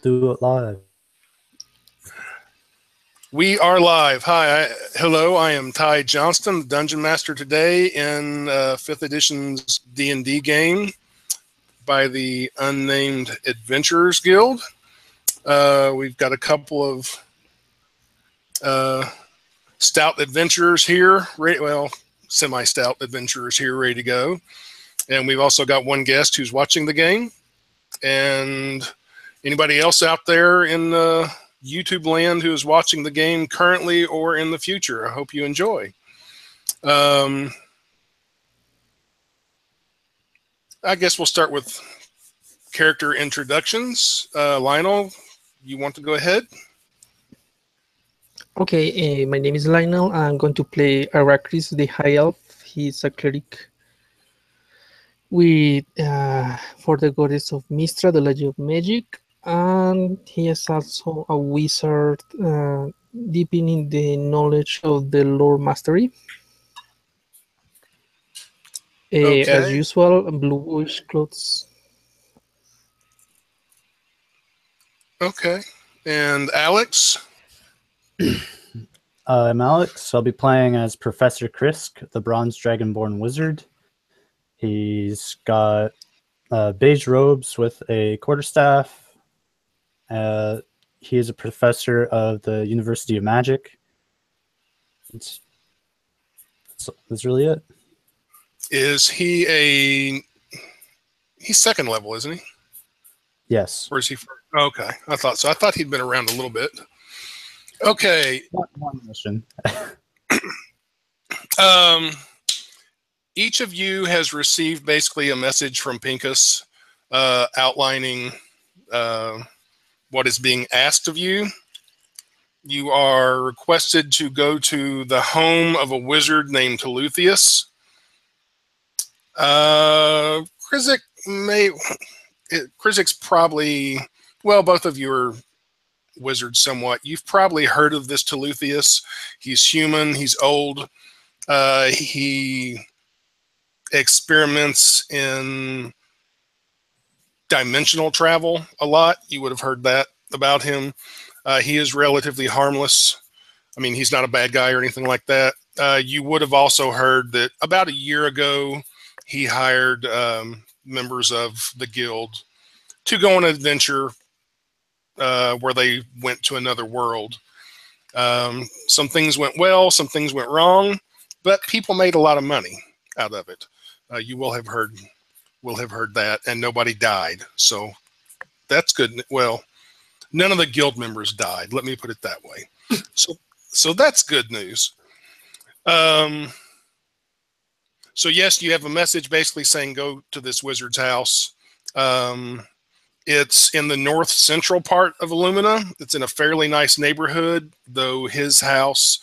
do it live. We are live. Hi, hello. I am Ty Johnston, the Dungeon Master today in 5th edition's D&D game by the Unnamed Adventurers Guild. We've got a couple of stout adventurers here, semi-stout adventurers here ready to go. And we've also got one guest who's watching the game. And anybody else out there in YouTube land who is watching the game currently or in the future, I hope you enjoy. I guess we'll start with character introductions. Lionel, you want to go ahead? Okay, my name is Lionel. I'm going to play Arrakris, the High Elf. He's a cleric with for the goddess of Mistra, the Legend of Magic, and he is also a wizard, deep in the knowledge of the lore mastery. Okay. As usual, bluish clothes. Okay. And Alex? I'm Alex. I'll be playing as Professor Krisk, the Bronze Dragonborn Wizard. He's got beige robes with a quarterstaff. He is a professor of the University of Magic. That's really it. Is he he's second level, isn't he? Yes. Or is he first? Okay, I thought so. I thought he'd been around a little bit. Okay. One mission. Each of you has received basically a message from Pincus outlining what is being asked of you. You are requested to go to the home of a wizard named Teluthius. Krizik's probably, well, both of you are wizards somewhat. You've probably heard of this Teluthius. He's human. He's old. He experiments in dimensional travel a lot. You would have heard that about him. He is relatively harmless. I mean, he's not a bad guy or anything like that. You would have also heard that about a year ago, he hired members of the guild to go on an adventure where they went to another world. Some things went well, some things went wrong, but people made a lot of money out of it. You will have heard that, and nobody died. So that's good. Well, none of the guild members died. Let me put it that way. So that's good news. So yes, you have a message basically saying go to this wizard's house. It's in the north central part of Illumina. It's in a fairly nice neighborhood, though his house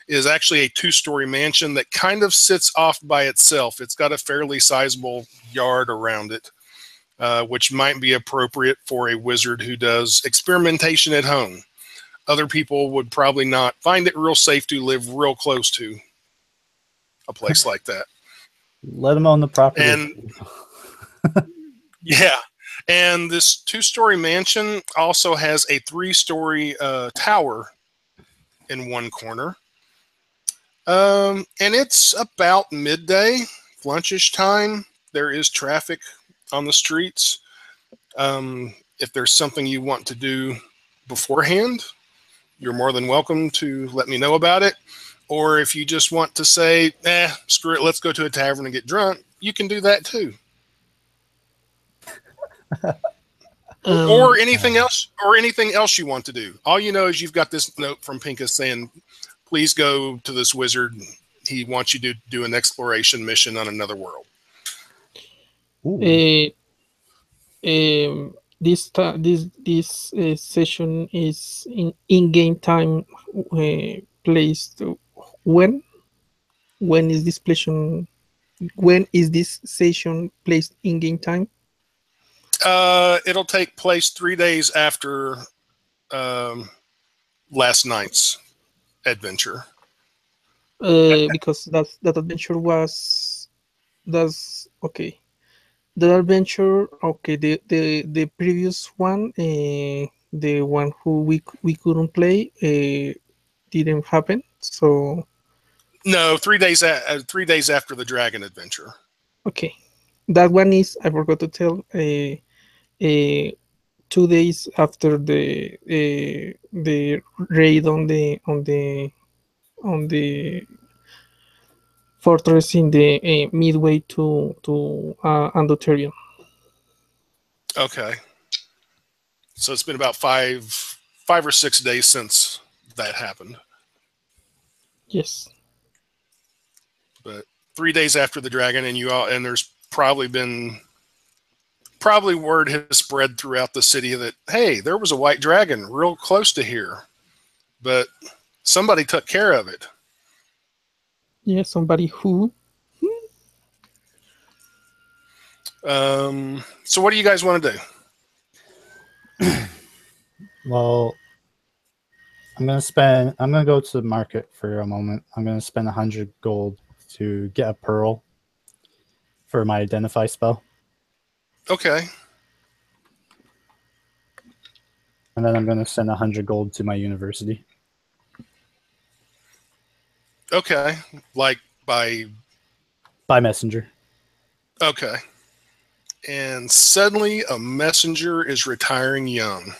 is actually a 2-story mansion that kind of sits off by itself. It's got a fairly sizable yard around it, which might be appropriate for a wizard who does experimentation at home. Other people would probably not find it real safe to live real close to a place like that. Let them own the property. And yeah. And this 2-story mansion also has a 3-story tower in one corner. And it's about midday, lunchish time. There is traffic on the streets. If there's something you want to do beforehand, you're more than welcome to let me know about it. Or if you just want to say, screw it, let's go to a tavern and get drunk, you can do that too. Or anything else you want to do. All you know is you've got this note from Pincus saying, please go to this wizard. He wants you to do an exploration mission on another world. This session is in-game time placed. When is this session placed in-game time? It'll take place 3 days after last night's adventure. Because that adventure was okay. The adventure, okay. The previous one the one who we couldn't play didn't happen. So No, 3 days after the dragon adventure. okay, that one is, I forgot to tell, 2 days after the raid on the fortress in the midway to Andoterium. Okay. So it's been about 5 or 6 days since that happened. Yes. But 3 days after the dragon, and there's probably word has spread throughout the city that, hey, there was a white dragon real close to here, but somebody took care of it. Yeah, somebody who. So what do you guys want to do? Well, I'm gonna go to the market for a moment. I'm gonna spend 100 gold to get a pearl for my identify spell. Okay. And then I'm gonna send 100 gold to my university. Okay. Like by messenger. Okay. And suddenly a messenger is retiring young.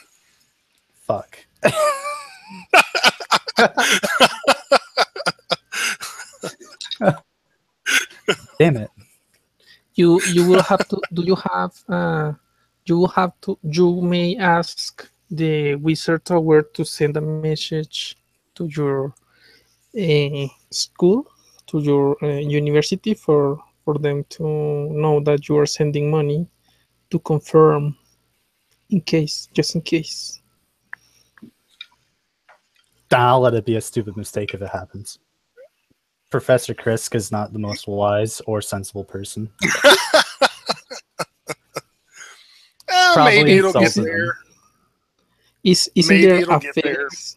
Fuck. Damn it. You will have to. Do you have? You will have to. You may ask the wizard tower to send a message to your school, to your university, for them to know that you are sending money to confirm, just in case. I'll let it be a stupid mistake if it happens. Professor Krisk is not the most wise or sensible person. Maybe it'll get there. Isn't there a FedEx?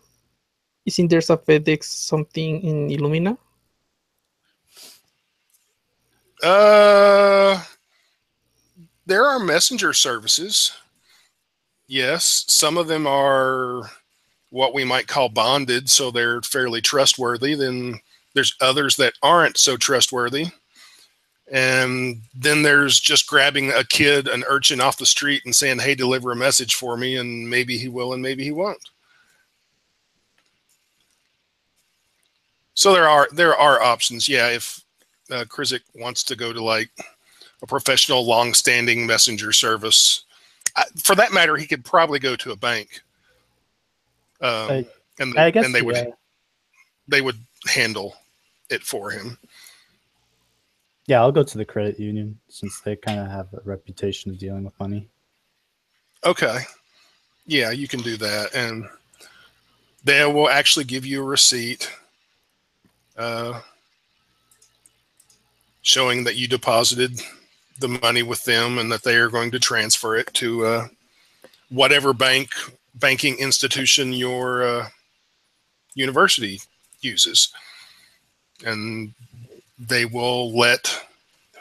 Isn't there a FedEx something in Illumina? There are messenger services. Yes, some of them are what we might call bonded, so they're fairly trustworthy. Then there's others that aren't so trustworthy. And then there's just grabbing a kid, an urchin off the street and saying, hey, deliver a message for me, and maybe he will and maybe he won't. So there are options. Yeah, if Krizik wants to go to like a professional long-standing messenger service, for that matter, he could probably go to a bank. And they would handle it for him. Yeah, I'll go to the credit union since they kind of have a reputation of dealing with money. Okay. Yeah, you can do that. And they will actually give you a receipt showing that you deposited the money with them and that they are going to transfer it to whatever banking institution your university uses. And they will let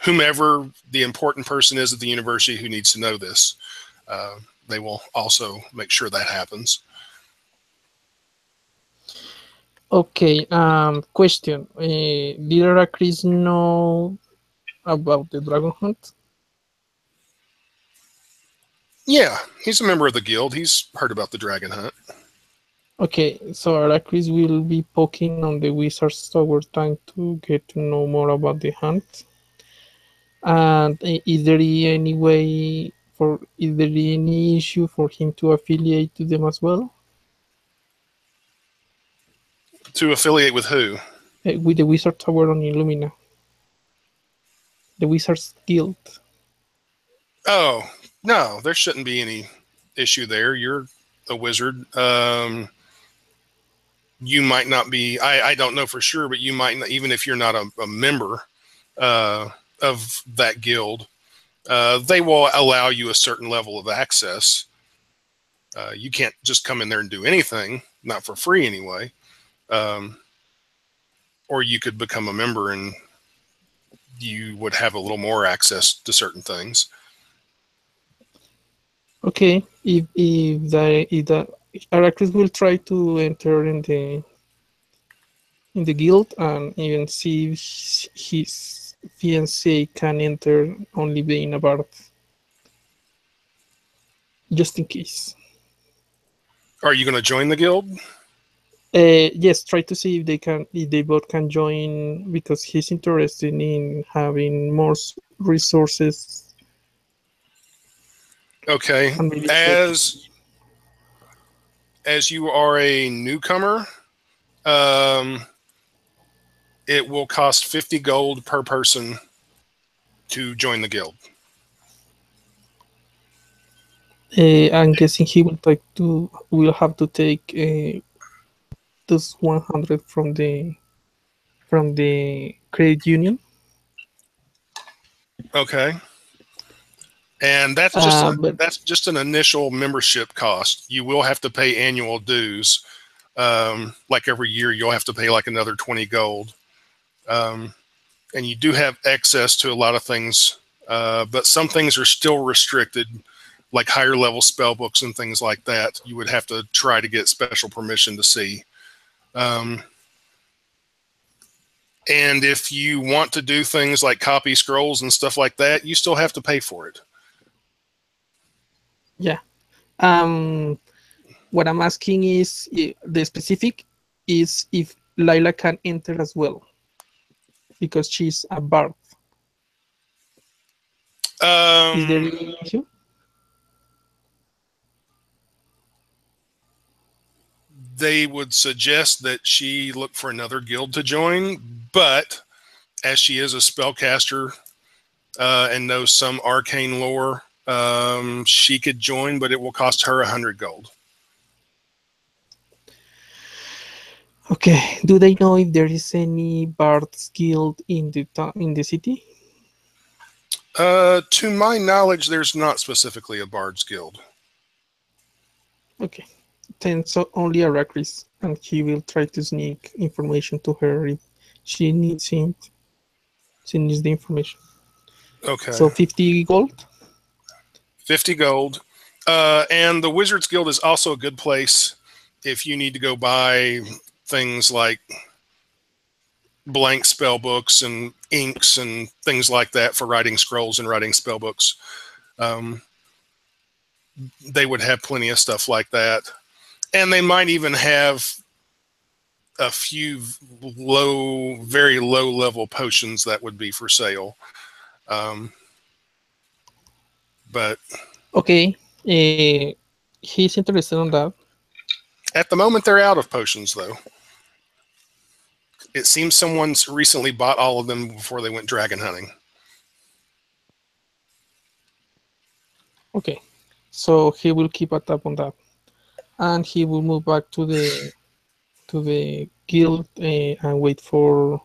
whomever the important person is at the university who needs to know this, they will also make sure that happens. Okay, question. Did Arachris know about the dragon hunt? Yeah, he's a member of the guild. He's heard about the dragon hunt. Okay, so Arachris will be poking on the wizard's tower trying to get to know more about the hunt. And is there any issue for him to affiliate to them as well? To affiliate with who? With the wizard tower on Illumina. The Wizards Guild. Oh, no, there shouldn't be any issue there. You're a wizard. You might not be, I don't know for sure, but you might not, even if you're not a member of that guild, they will allow you a certain level of access. You can't just come in there and do anything, not for free anyway. Or you could become a member and you would have a little more access to certain things. Okay, if that Aracris will try to enter in the guild and even see if his fiancée can enter only being a bard, just in case. Are you going to join the guild? Yes, try to see if they both can join, because he's interested in having more resources. Okay. And maybe As you are a newcomer, it will cost 50 gold per person to join the guild. I'm guessing he will have to take those 100 from the credit union. Okay. And that's just an initial membership cost. You will have to pay annual dues. Like every year, you'll have to pay like another 20 gold. And you do have access to a lot of things, but some things are still restricted, like higher level spell books and things like that. You would have to try to get special permission to see. And if you want to do things like copy scrolls and stuff like that, you still have to pay for it. Yeah. What I'm asking is the specific is if Lila can enter as well, because she's a bard. Is there any issue? They would suggest that she look for another guild to join, but as she is a spellcaster and knows some arcane lore, she could join, but it will cost her 100 gold. Okay. Do they know if there is any Bard's Guild in the city? To my knowledge, there's not specifically a Bard's Guild. Okay. Then so only Aracris, and he will try to sneak information to her if she needs it. She needs the information. Okay. So 50 gold? 50 gold. And the Wizards Guild is also a good place if you need to go buy things like blank spell books and inks and things like that for writing scrolls and writing spell books. They would have plenty of stuff like that. And they might even have a few very low level potions that would be for sale. But okay, he's interested in that. At the moment, they're out of potions, though. It seems someone's recently bought all of them before they went dragon hunting. Okay, so he will keep a tab on that, and he will move back to the guild and wait for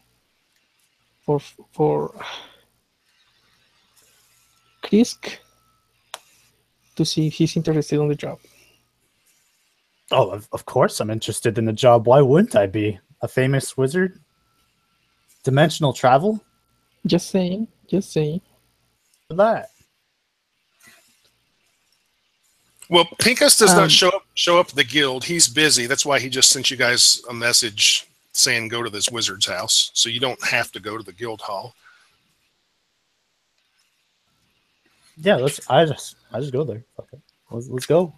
Krisk to see if he's interested on the job. Oh, of course I'm interested in the job. Why wouldn't I be? A famous wizard? Dimensional travel? Just saying. For that. Well, Pinkus does not show up at the guild. He's busy. That's why he just sent you guys a message saying go to this wizard's house. So you don't have to go to the guild hall. Yeah, I just go there. Fuck it. Let's go.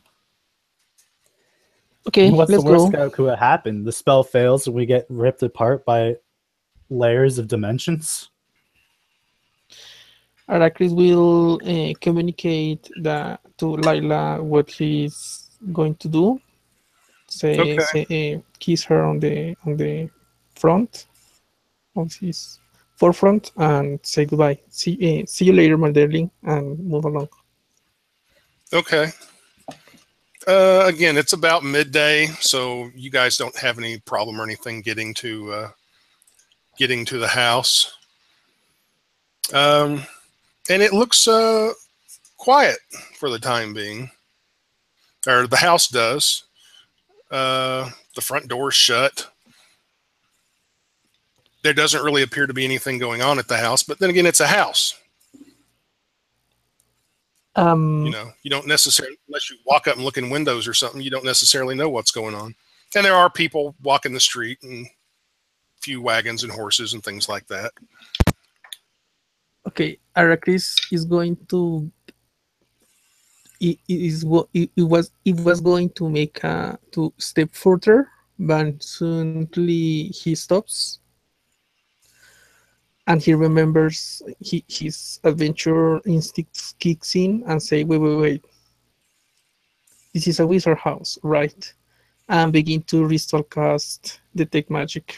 Okay, what's let's the worst go. that could happen? The spell fails and we get ripped apart by layers of dimensions. Aracris will communicate to Lila what he's going to do. Kiss her on the front of his forefront and say goodbye. See you later, my darling, and move along. Okay. Again, it's about midday, so you guys don't have any problem or anything getting to the house. And it looks quiet for the time being. Or the house does. The front door's shut. There doesn't really appear to be anything going on at the house, but then again, it's a house. You know, you don't necessarily, unless you walk up and look in windows or something, you don't necessarily know what's going on. And there are people walking the street and a few wagons and horses and things like that. Okay, Aracris is going to. It was going to make to step further, but suddenly he stops and he remembers his adventure instinct kicks in and say, wait, this is a wizard house, right? And begin to restore cast detect magic.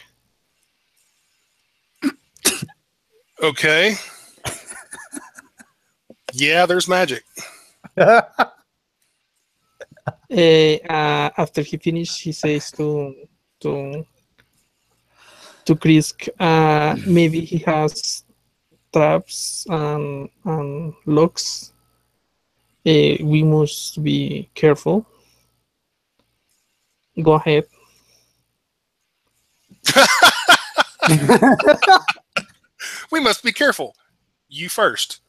Okay. Yeah, there's magic. After he finishes, he says to Krisk, maybe he has traps and locks. We must be careful. Go ahead. We must be careful. You first.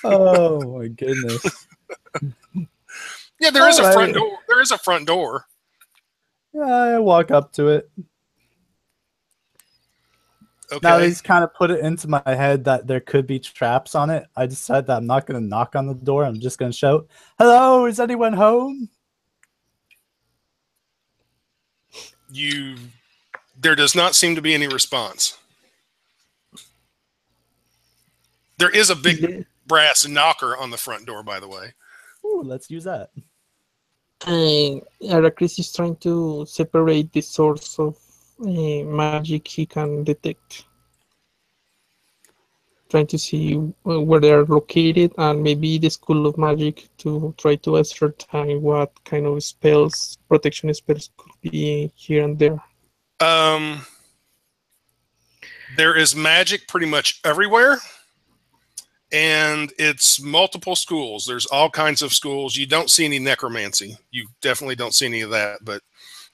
Oh my goodness. Yeah, there is a All front right. door. There is a front door. Yeah, I walk up to it. Okay. Now that he's kind of put it into my head that there could be traps on it, I decided that I'm not going to knock on the door. I'm just going to shout, "Hello, is anyone home?" There does not seem to be any response. There is a big brass knocker on the front door, by the way. Ooh, let's use that. Aracris is trying to separate the source of magic he can detect. Trying to see where they are located and maybe the school of magic to try to ascertain what kind of spells, protection spells could be here and there. There is magic pretty much everywhere. And it's multiple schools. There's all kinds of schools. You don't see any necromancy. You definitely don't see any of that. But,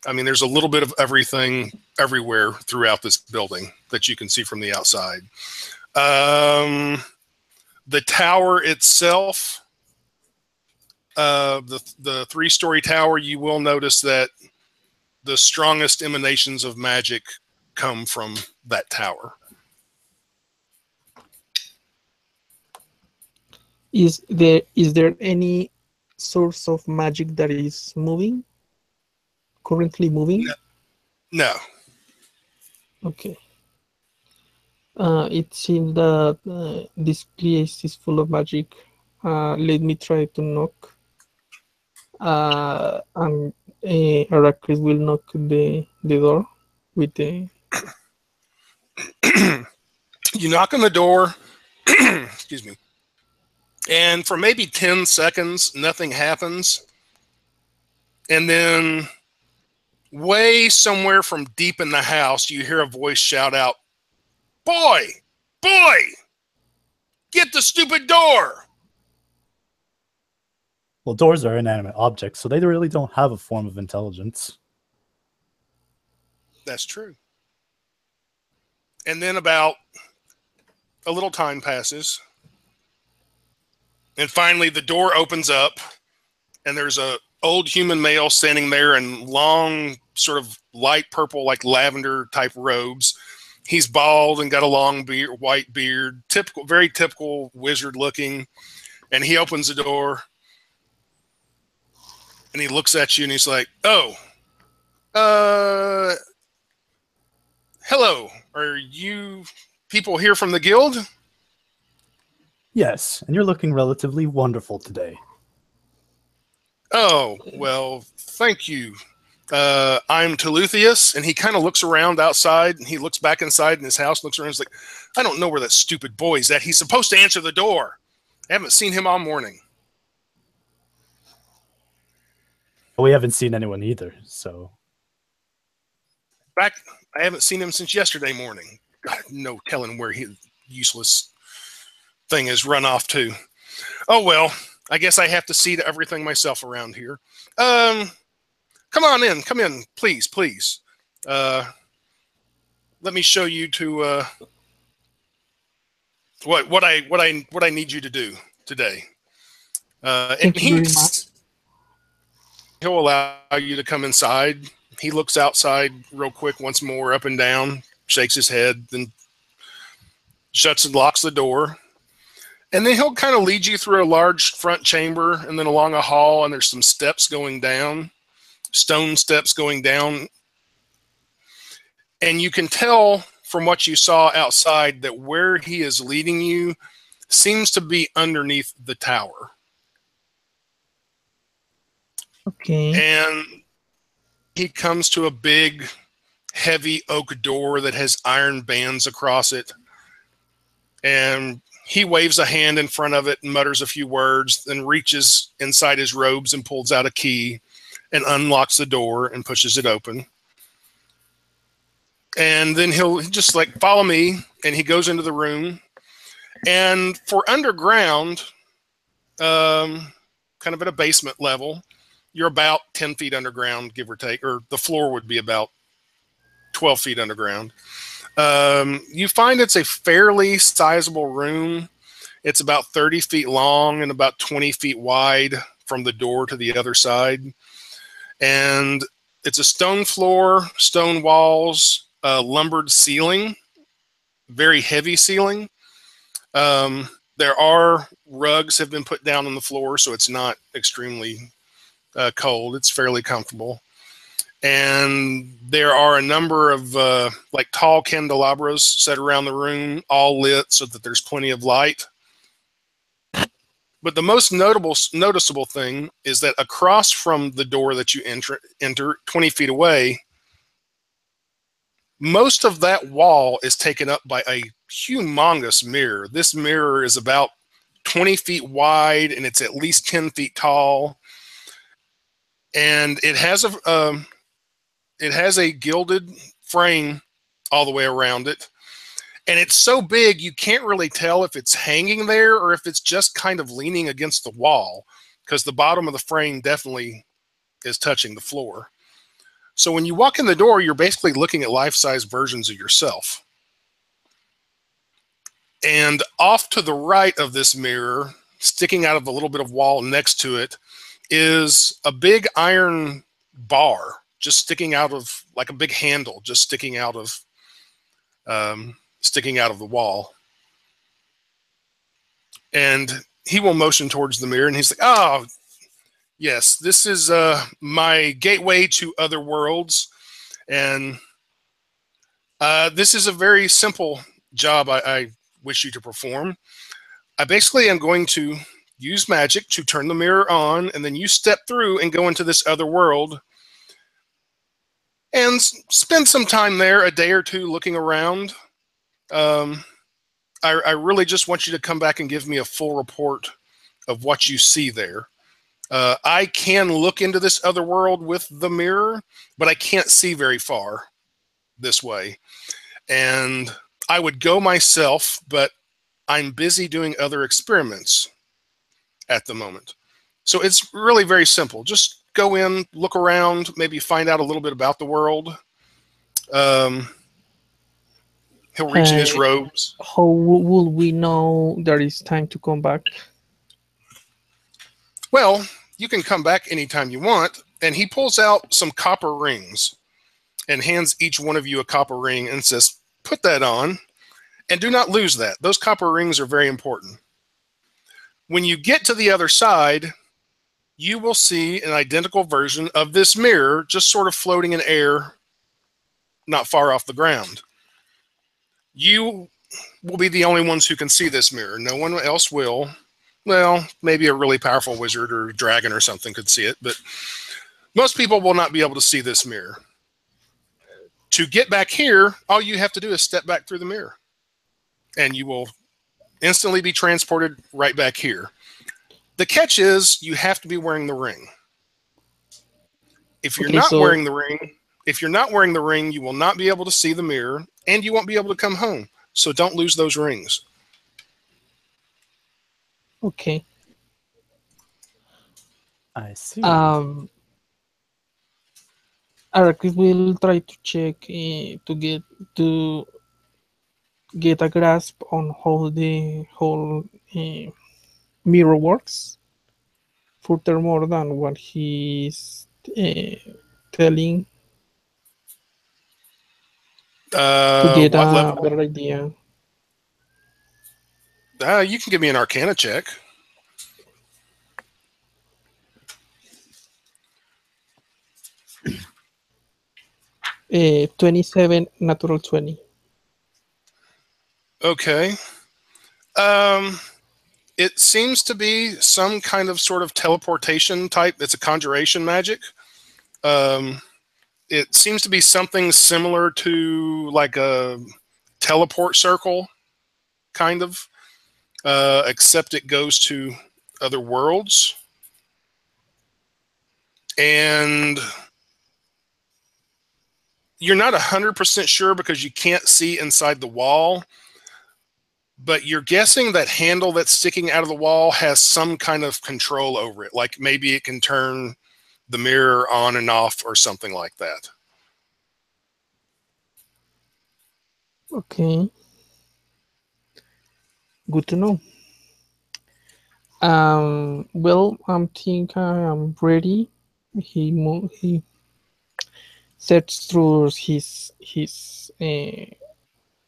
I mean, there's a little bit of everything everywhere throughout this building that you can see from the outside. The tower itself, the three-story tower, you will notice that the strongest emanations of magic come from that tower. Is there any source of magic that is moving? Currently moving? No. Okay. It seems that this place is full of magic. Let me try to knock. And Aracris will knock the door with the. You knock on the door. Excuse me. And for maybe 10 seconds, nothing happens. And then way somewhere from deep in the house, you hear a voice shout out, "Boy! Boy! Get the stupid door!" Well, doors are inanimate objects, so they really don't have a form of intelligence. That's true. And then about a little time passes. And finally, the door opens up, and there's a old human male standing there in long, sort of light purple, like lavender type robes. He's bald and got a long beard, white beard, typical, very typical wizard looking. And he opens the door, and he looks at you, and he's like, "Oh, hello. Are you people here from the guild?" Yes, and you're looking relatively wonderful today. "Oh, well, thank you. I'm Teleuthius," and he kind of looks around outside, and he looks back inside in his house, looks around, and he's like, "I don't know where that stupid boy's at. He's supposed to answer the door. I haven't seen him all morning." We haven't seen anyone either, so... I haven't seen him since yesterday morning. God, no telling where his useless thing has run off to. Oh, well, I guess I have to see to everything myself around here. Come on in. Come in, please, please. Let me show you to What I need you to do today. And Thank you very much. he'll allow you to come inside. He looks outside real quick once more, up and down, shakes his head, then shuts and locks the door. And then he'll kind of lead you through a large front chamber and then along a hall, and there's some steps going down, stone steps going down. And you can tell from what you saw outside that where he is leading you seems to be underneath the tower. Okay. And he comes to a big, heavy oak door that has iron bands across it. And he waves a hand in front of it and mutters a few words, then reaches inside his robes and pulls out a key and unlocks the door and pushes it open. And then he'll just like, follow me, and he goes into the room. And for underground, kind of at a basement level, you're about 10 feet underground, give or take, or the floor would be about 12 feet underground. You find it's a fairly sizable room. It's about 30 feet long and about 20 feet wide from the door to the other side. And it's a stone floor, stone walls, lumbered ceiling, very heavy ceiling. There are rugs have been put down on the floor, so it's not extremely cold. It's fairly comfortable. And there are a number of like tall candelabras set around the room, all lit so that there's plenty of light. But the most noticeable thing is that across from the door that you enter 20 feet away, most of that wall is taken up by a humongous mirror. This mirror is about 20 feet wide and it's at least 10 feet tall. And it has a gilded frame all the way around it. And it's so big, you can't really tell if it's hanging there or if it's just kind of leaning against the wall, because the bottom of the frame definitely is touching the floor. So when you walk in the door, you're basically looking at life-size versions of yourself. And off to the right of this mirror, sticking out of a little bit of wall next to it, is a big iron bar just sticking out of, like a big handle, just sticking out of the wall. And he will motion towards the mirror, and he's like, "Oh, yes, this is my gateway to other worlds, and this is a very simple job I wish you to perform. I basically am going to use magic to turn the mirror on, and then you step through and go into this other world and spend some time there, a day or two, looking around. I really just want you to come back and give me a full report of what you see there. I can look into this other world with the mirror, but I can't see very far this way. And I would go myself, but I'm busy doing other experiments at the moment. So it's really very simple. Just go in, look around, maybe find out a little bit about the world. He'll reach in his robes. How will we know there is time to come back? Well, you can come back anytime you want. And he pulls out some copper rings and hands each one of you a copper ring and says, put that on and do not lose that. Those copper rings are very important. When you get to the other side, you will see an identical version of this mirror just sort of floating in air, not far off the ground. You will be the only ones who can see this mirror. No one else will. Well, maybe a really powerful wizard or dragon or something could see it, but most people will not be able to see this mirror. To get back here, all you have to do is step back through the mirror, and you will instantly be transported right back here. The catch is you have to be wearing the ring. If you're not wearing the ring, you will not be able to see the mirror, and you won't be able to come home. So don't lose those rings. Okay. I see. Arrakis will try to check to get to get a grasp on how the whole mirror works, furthermore than what he's telling, to get What a level? better idea. You can give me an Arcana check. 27 natural 20. Okay. It seems to be some kind of sort of teleportation type. It's a conjuration magic. It seems to be something similar to like a teleport circle, kind of, except it goes to other worlds. And you're not 100% sure because you can't see inside the wall, but you're guessing that handle that's sticking out of the wall has some kind of control over it. Like maybe it can turn the mirror on and off or something like that. Okay, good to know. Well, I think I am ready. He sets through his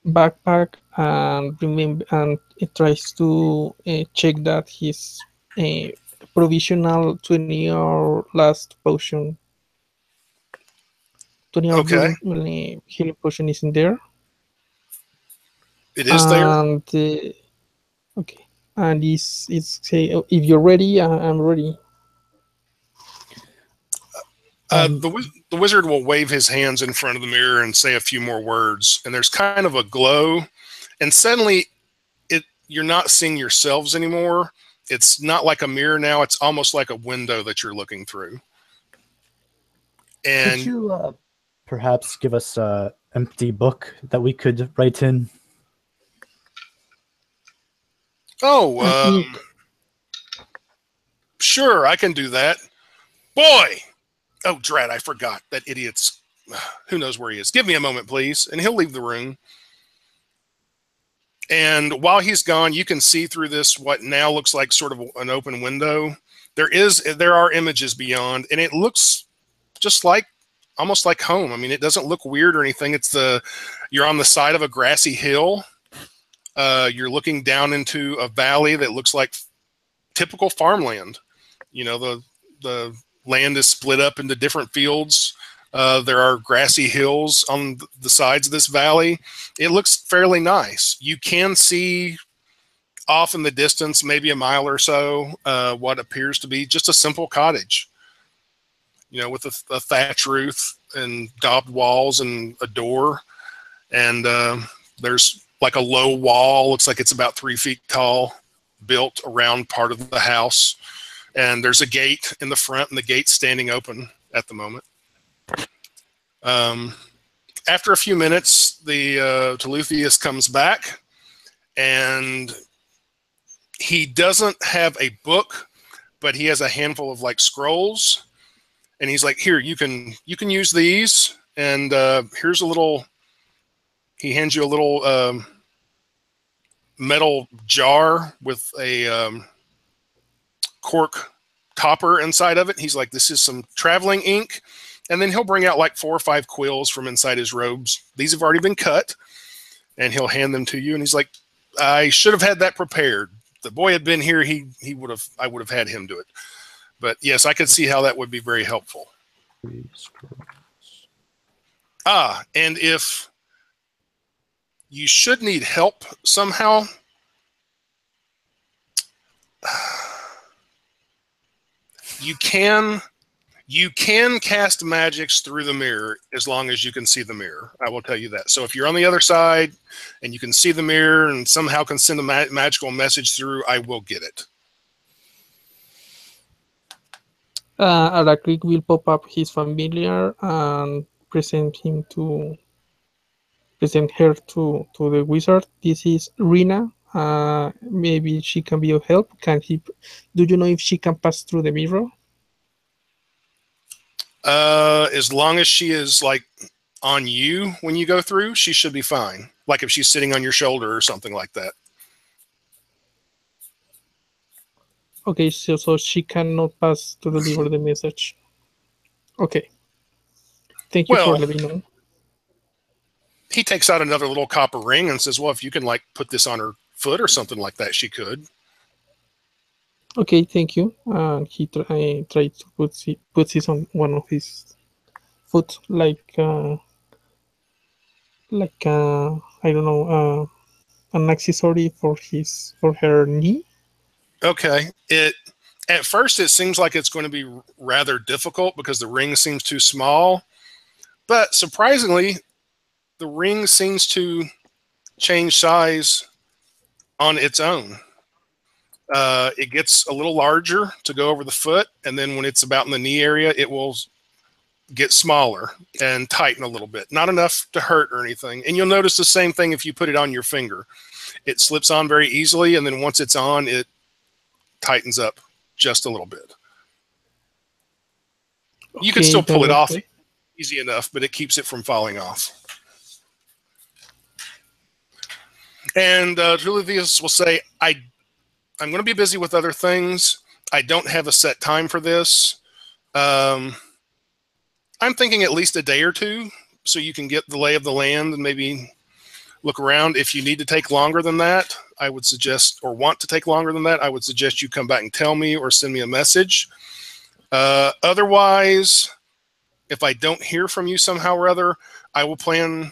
backpack and remember and it tries to check that his uh, provisional 20-hour last potion, 20-hour Okay. healing potion is in there. It is there. And okay, and it's say, oh, if you're ready, I'm ready. The wizard will wave his hands in front of the mirror and say a few more words, and there's kind of a glow, and suddenly you're not seeing yourselves anymore. It's not like a mirror now. It's almost like a window that you're looking through. And could you perhaps give us an empty book that we could write in? Sure, I can do that. Boy! Oh, drat, I forgot. That idiot's... Who knows where he is? Give me a moment, please. And he'll leave the room. And while he's gone, you can see through this what now looks like sort of an open window. There are images beyond, and it looks just like almost like home. I mean, it doesn't look weird or anything. You're on the side of a grassy hill. You're looking down into a valley that looks like typical farmland. You know, the land is split up into different fields. There are grassy hills on the sides of this valley. It looks fairly nice. You can see off in the distance, maybe a mile or so, what appears to be just a simple cottage. You know, with a thatch roof and daubed walls and a door. And there's like a low wall. Looks like it's about 3 feet tall, built around part of the house. And there's a gate in the front, and the gate's standing open at the moment. After a few minutes, the Teleuthius comes back, and he doesn't have a book, but he has a handful of like scrolls, and he's like, "Here, you can use these." And here's a little. He hands you a little metal jar with a cork topper inside of it. He's like, "This is some traveling ink." And then he'll bring out like 4 or 5 quills from inside his robes. These have already been cut, and he'll hand them to you. And he's like, "I should have had that prepared. If the boy had been here, I would have had him do it. But yes, I could see how that would be very helpful." And if you should need help somehow, you can cast magics through the mirror as long as you can see the mirror. I will tell you that. So if you're on the other side and you can see the mirror and somehow can send a magical message through, I will get it. Arakrik will pop up his familiar and present her to the wizard. This is Rina. Maybe she can be of help. Do you know if she can pass through the mirror? As long as she is like on you when you go through, she should be fine. Like if she's sitting on your shoulder or something like that. Okay, so she cannot pass to deliver the message. Okay. Thank you for letting me know. He takes out another little copper ring and says, well, if you can like put this on her foot or something like that, she could. Okay, thank you. And he tried to put this on one of his foot, like I don't know, an accessory for her knee. Okay. At first it seems like it's going to be rather difficult because the ring seems too small, but surprisingly, the ring seems to change size on its own. It gets a little larger to go over the foot, and then when it's about in the knee area, it will get smaller and tighten a little bit. Not enough to hurt or anything. And you'll notice the same thing if you put it on your finger. It slips on very easily, and then once it's on, it tightens up just a little bit. You can still pull it off easy enough, but it keeps it from falling off. And Julius will say, I'm going to be busy with other things. I don't have a set time for this. I'm thinking at least a day or two so you can get the lay of the land and maybe look around. If you need to take longer than that, I would suggest, or want to take longer than that, I would suggest you come back and tell me or send me a message. Otherwise, if I don't hear from you somehow or other, I will plan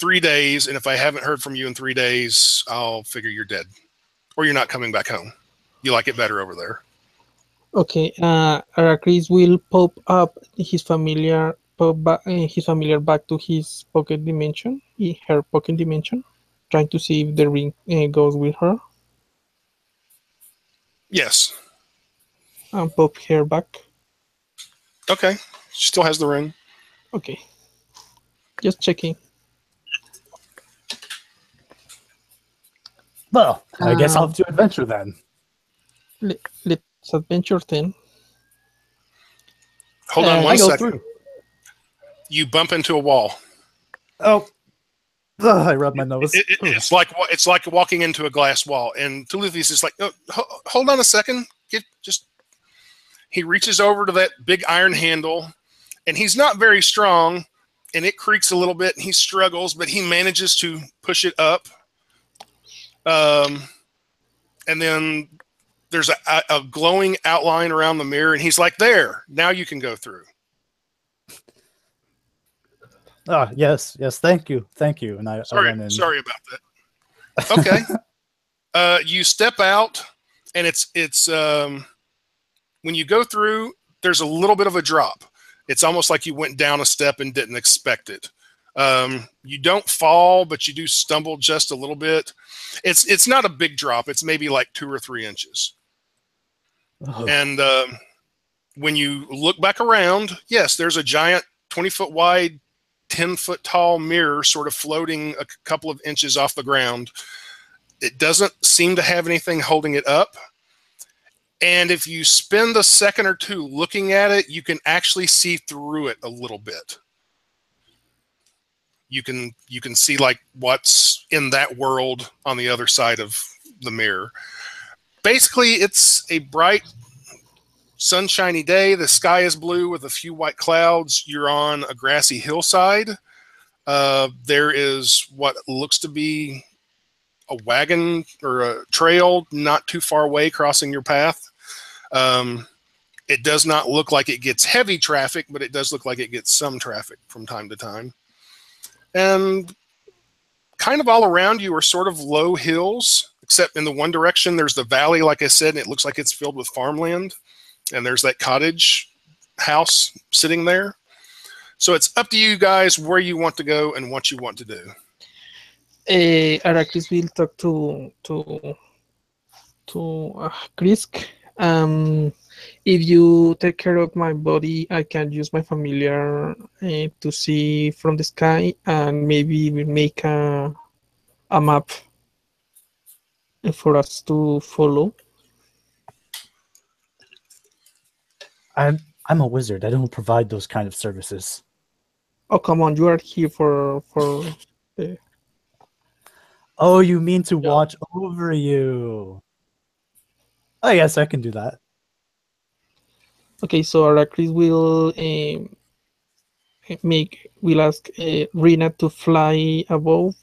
3 days, and if I haven't heard from you in 3 days, I'll figure you're dead. Or you're not coming back home. You like it better over there. Okay, Aracris will pop up his familiar back to his pocket dimension, her pocket dimension, trying to see if the ring goes with her. Yes. And pop her back. Okay. She still has the ring. Okay. Just checking. Well, I guess I'll have to adventure then. Let's adventure then. Hold on one second. Through. You bump into a wall. Oh, I rub my nose. It's like walking into a glass wall. And Toulouse is like, oh, hold on a second. He reaches over to that big iron handle, and he's not very strong, and it creaks a little bit, and he struggles, but he manages to push it up. And then there's a glowing outline around the mirror, and he's like, there, now you can go through. Yes, thank you. And I sorry about that. Okay. You step out, and it's when you go through, there's a little bit of a drop. It's almost like you went down a step and didn't expect it. You don't fall, but you do stumble just a little bit. It's not a big drop. It's maybe like 2 or 3 inches. Oh. And when you look back around, yes, there's a giant 20-foot wide, 10-foot tall mirror sort of floating a couple of inches off the ground. It doesn't seem to have anything holding it up. And if you spend a second or two looking at it, you can actually see through it a little bit. You can see like what's in that world on the other side of the mirror. Basically, it's a bright, sunshiny day. The sky is blue with a few white clouds. You're on a grassy hillside. There is what looks to be a wagon or a trail not too far away crossing your path. It does not look like it gets heavy traffic, but it does look like it gets some traffic from time to time. And kind of all around you are sort of low hills, except in the one direction there's the valley, like I said, and it looks like it's filled with farmland. And there's that cottage house sitting there. So it's up to you guys where you want to go and what you want to do. Arrakis will talk to Krisk. If you take care of my body, I can use my familiar to see from the sky, and maybe we make a map for us to follow. I'm a wizard. I don't provide those kind of services. Oh, come on, you are here for the Oh, you mean to job. watch over you? I guess I can do that. Okay, so Aracris will ask Rina to fly above,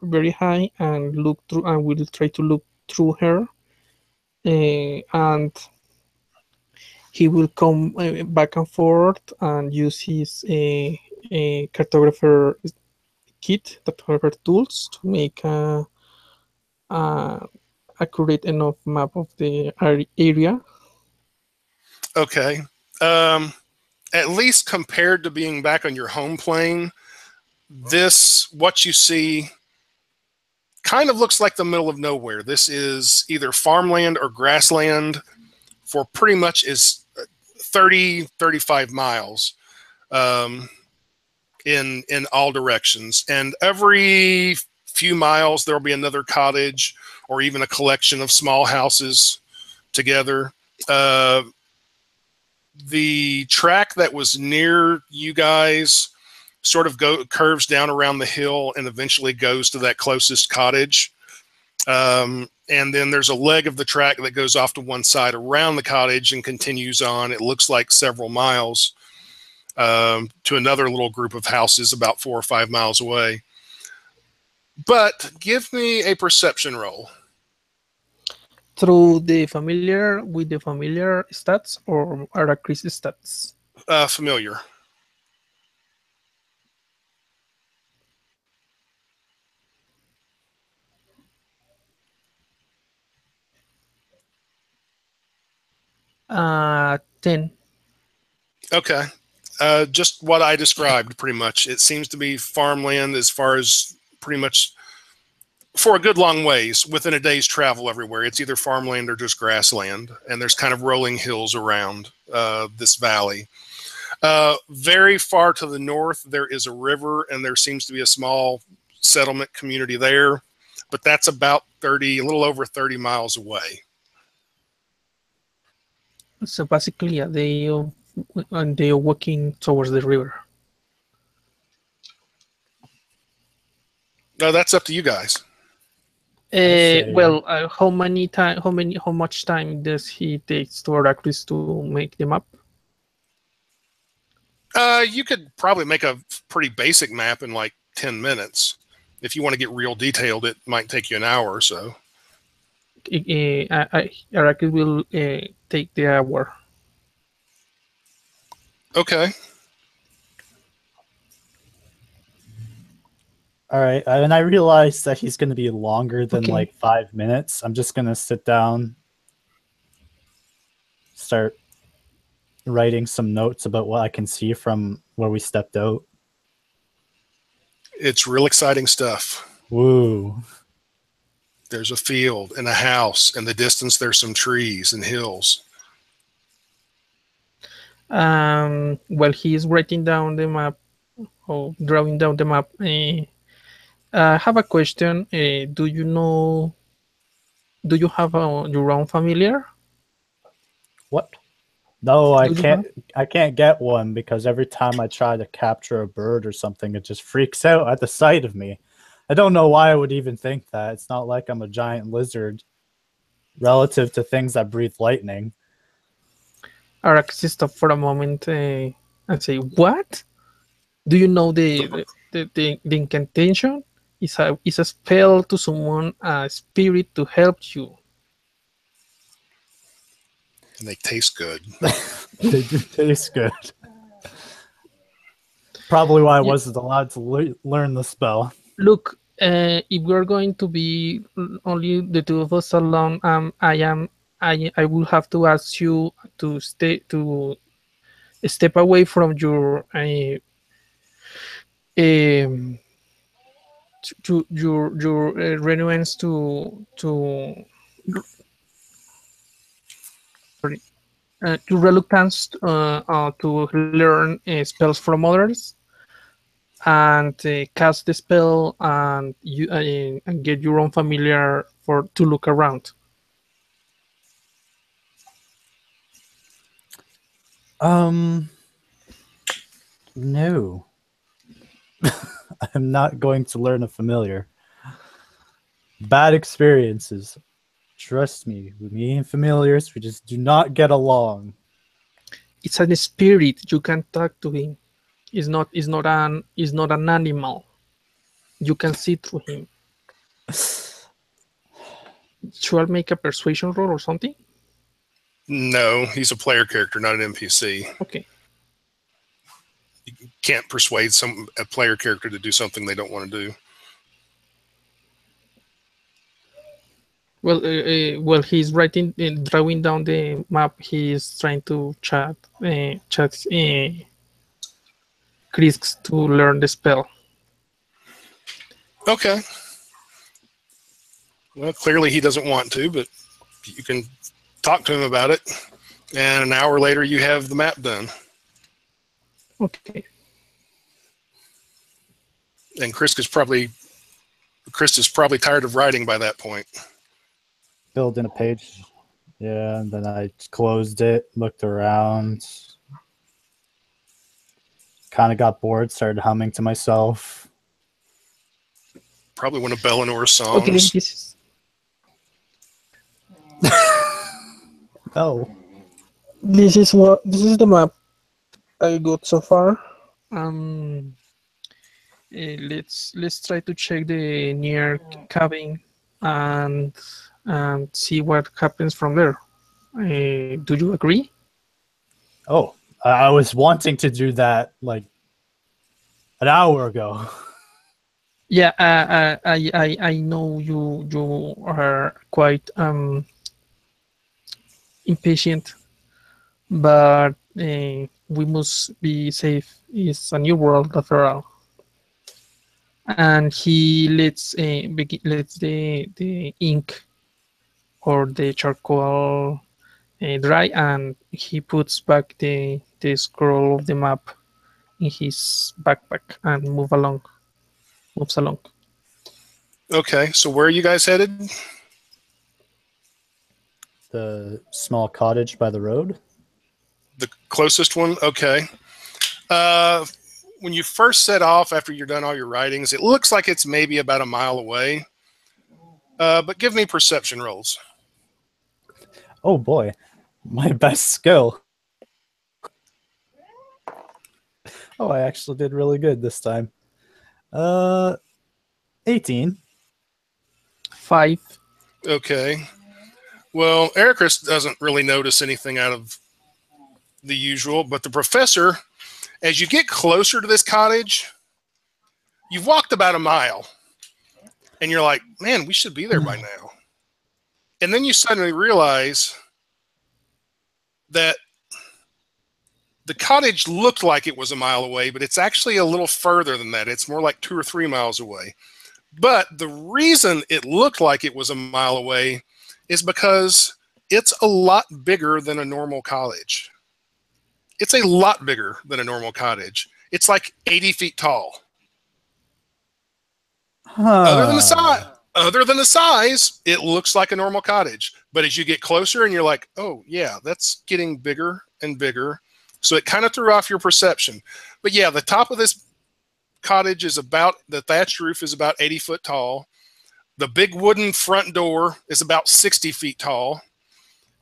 very high, and look through, and will try to look through her, and he will come back and forth and use his cartographer kit, cartographer tools, to make a accurate enough map of the area. Okay. At least compared to being back on your home plane, what you see kind of looks like the middle of nowhere. This is either farmland or grassland for pretty much is 30, 35 miles in all directions. And every few miles, there'll be another cottage or even a collection of small houses together. The track that was near you guys sort of curves down around the hill and eventually goes to that closest cottage. And then there's a leg of the track that goes off to one side around the cottage and continues on. It looks like several miles to another little group of houses about 4 or 5 miles away. But give me a perception roll. Through the familiar, with the familiar stats or Aracris stats? Familiar. Uh, 10. Okay. Just what I described, pretty much. It seems to be farmland as far as pretty much for a good long ways within a day's travel everywhere. It's either farmland or just grassland, and there's kind of rolling hills around this valley. Very far to the north, there is a river, and there seems to be a small settlement community there, but that's about a little over 30 miles away. So basically, and they are walking towards the river. No, that's up to you guys. Well, how much time does he take to Aracris to make the map? You could probably make a pretty basic map in like 10 minutes. If you want to get real detailed, it might take you an hour or so. Aracris will take the hour. Okay. All right, and I realize that he's going to be longer than Okay. like 5 minutes. I'm just going to sit down, start writing some notes about what I can see from where we stepped out. It's real exciting stuff. Woo. There's a field and a house. In the distance, there's some trees and hills. While he is writing down the map or drawing down the map, I have a question. Do you have your own familiar? What? No, I Do you can't. I can't get one because every time I try to capture a bird or something, it just freaks out at the sight of me. I don't know why I would even think that. It's not like I'm a giant lizard relative to things that breathe lightning. Arax, stop for a moment and say, "What? Do you know the incantation? Is a spell to summon a spirit to help you." And they taste good. They do taste good. Probably why I wasn't allowed to learn the spell. Look, if we're going to be only the two of us alone, I will have to ask you to step away from your renuance to reluctance to learn spells from others and cast the spell and get your own familiar to look around. No. I'm not going to learn a familiar. Bad experiences. Trust me, with me and familiars, we just do not get along. It's a spirit. You can talk to him. It's not an animal. You can see through him. Should I make a persuasion roll or something? No, he's a player character, not an NPC. Okay. You can't persuade a player character to do something they don't want to do. Well, he's drawing down the map. He's trying to chat Chris to learn the spell. Okay. Well, clearly he doesn't want to, but you can talk to him about it. And an hour later, you have the map done. Okay. And Chris is probably tired of writing by that point. Filled in a page. Yeah, and then I closed it, looked around. Kind of got bored, started humming to myself. Probably one of Bellinore's songs. Okay, this is... Oh. This is the map I got so far. Let's try to check the near cabin and see what happens from there. Do you agree? Oh, I was wanting to do that like an hour ago. Yeah, I know you are quite impatient, but we must be safe. It's a new world after all. And he lets the ink or the charcoal dry, and he puts back the scroll of the map in his backpack and moves along. Okay, so where are you guys headed? The small cottage by the road. The closest one? Okay. When you first set off after you're done all your writings, it looks like it's maybe about a mile away. But give me perception rolls. Oh boy, my best skill. Oh, I actually did really good this time. 18. 5. Okay. Well, Ericus doesn't really notice anything out of the usual, but the professor, as you get closer to this cottage, you've walked about a mile, and you're like, man, we should be there by now. And then you suddenly realize that the cottage looked like it was a mile away, but it's actually a little further than that. It's more like 2 or 3 miles away. But the reason it looked like it was a mile away is because it's a lot bigger than a normal cottage. It's a lot bigger than a normal cottage. It's like 80 feet tall. Other than the size, it looks like a normal cottage. But as you get closer and you're like, oh, yeah, that's getting bigger and bigger. So it kind of threw off your perception. But yeah, the top of this cottage is the thatched roof is about 80 foot tall. The big wooden front door is about 60 feet tall.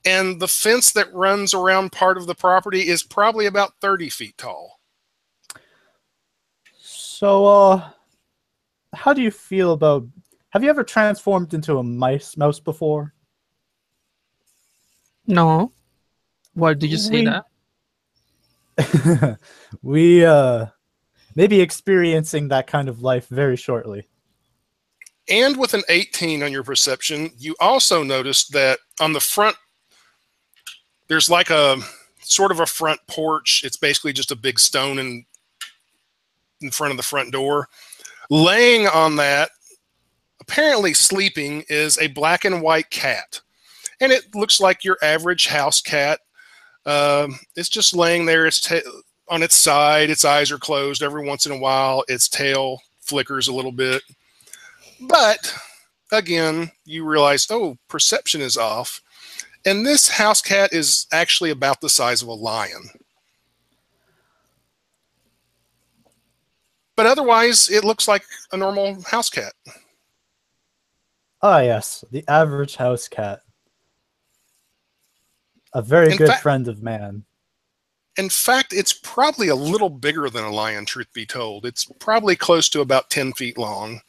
And the fence that runs around part of the property is probably about 30 feet tall. So, how do you feel about... Have you ever transformed into a mouse before? No. Why do you say that? We may be experiencing that kind of life very shortly. And with an 18 on your perception, you also noticed that on the front, there's like a sort of a front porch. It's basically just a big stone in front of the front door. Laying on that, apparently sleeping, is a black and white cat. And it looks like your average house cat. It's just laying there. It's on its side. Its eyes are closed. Every once in a while, its tail flickers a little bit. But again, you realize, oh, perception is off. And this house cat is actually about the size of a lion. But otherwise, it looks like a normal house cat. Ah, yes, the average house cat. A very In good fact, friend of man. in fact, it's probably a little bigger than a lion, truth be told. It's probably close to about 10 feet long.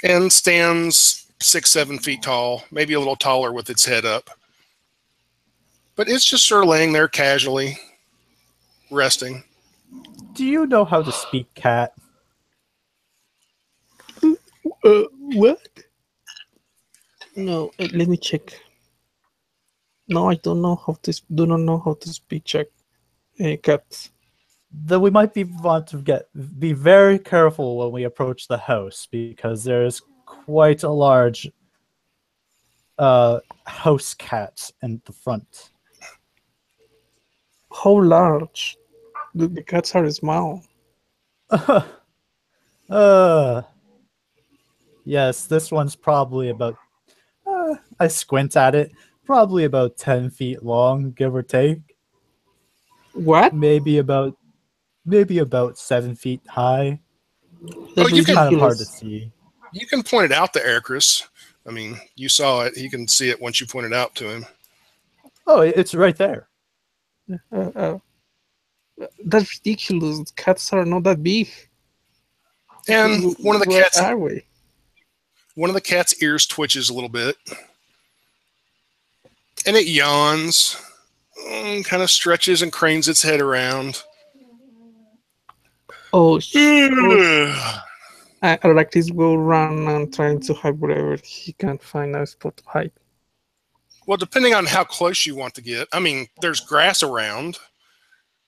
And stands 6-7 feet tall, maybe a little taller with its head up. But it's just sort of laying there casually, resting. Do you know how to speak cat? What? No, let me check. No, I don't know how to. Do not know how to speak check. Cats. Then we might want to be very careful when we approach the house because there is quite a large house cat in the front. How large? The cats are small. uh, yes, this one's probably about. I squint at it. Probably about 10 feet long, give or take. What? Maybe about 7 feet high. Oh, That's you It's can kind of hard to ridiculous. see. you can point it out to Ericus. I mean, you saw it. He can see it once you point it out to him. Oh, it's right there. Uh, uh, that's ridiculous. Cats are not that big. And Where are we? one of the cat's ears twitches a little bit, and it yawns, kind of stretches and cranes its head around. Oh, Arrakis will run and trying to hide wherever he can find a spot to hide. Well, depending on how close you want to get, I mean, there's grass around.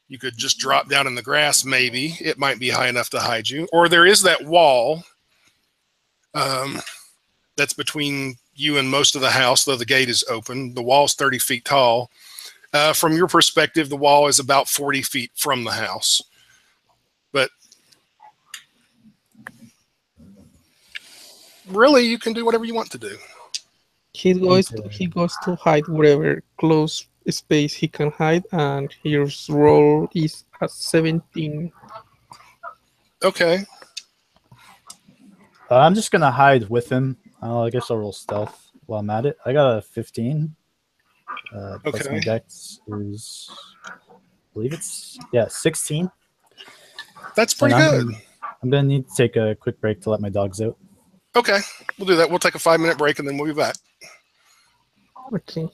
You could just drop down in the grass, maybe. It might be high enough to hide you. Or there is that wall that's between you and most of the house, though the gate is open. The wall's 30 feet tall. From your perspective, the wall is about 40 feet from the house. But really, you can do whatever you want to do. He goes to hide wherever close space he can hide, and his roll is a 17. Okay. I'm just gonna hide with him. I guess I'll roll stealth while I'm at it. I got a 15. Plus my Okay. dex is, I believe it's 16. That's And pretty good. I'm gonna need to take a quick break to let my dogs out. Okay. We'll do that. We'll take a 5-minute break and then we'll be back. Okay.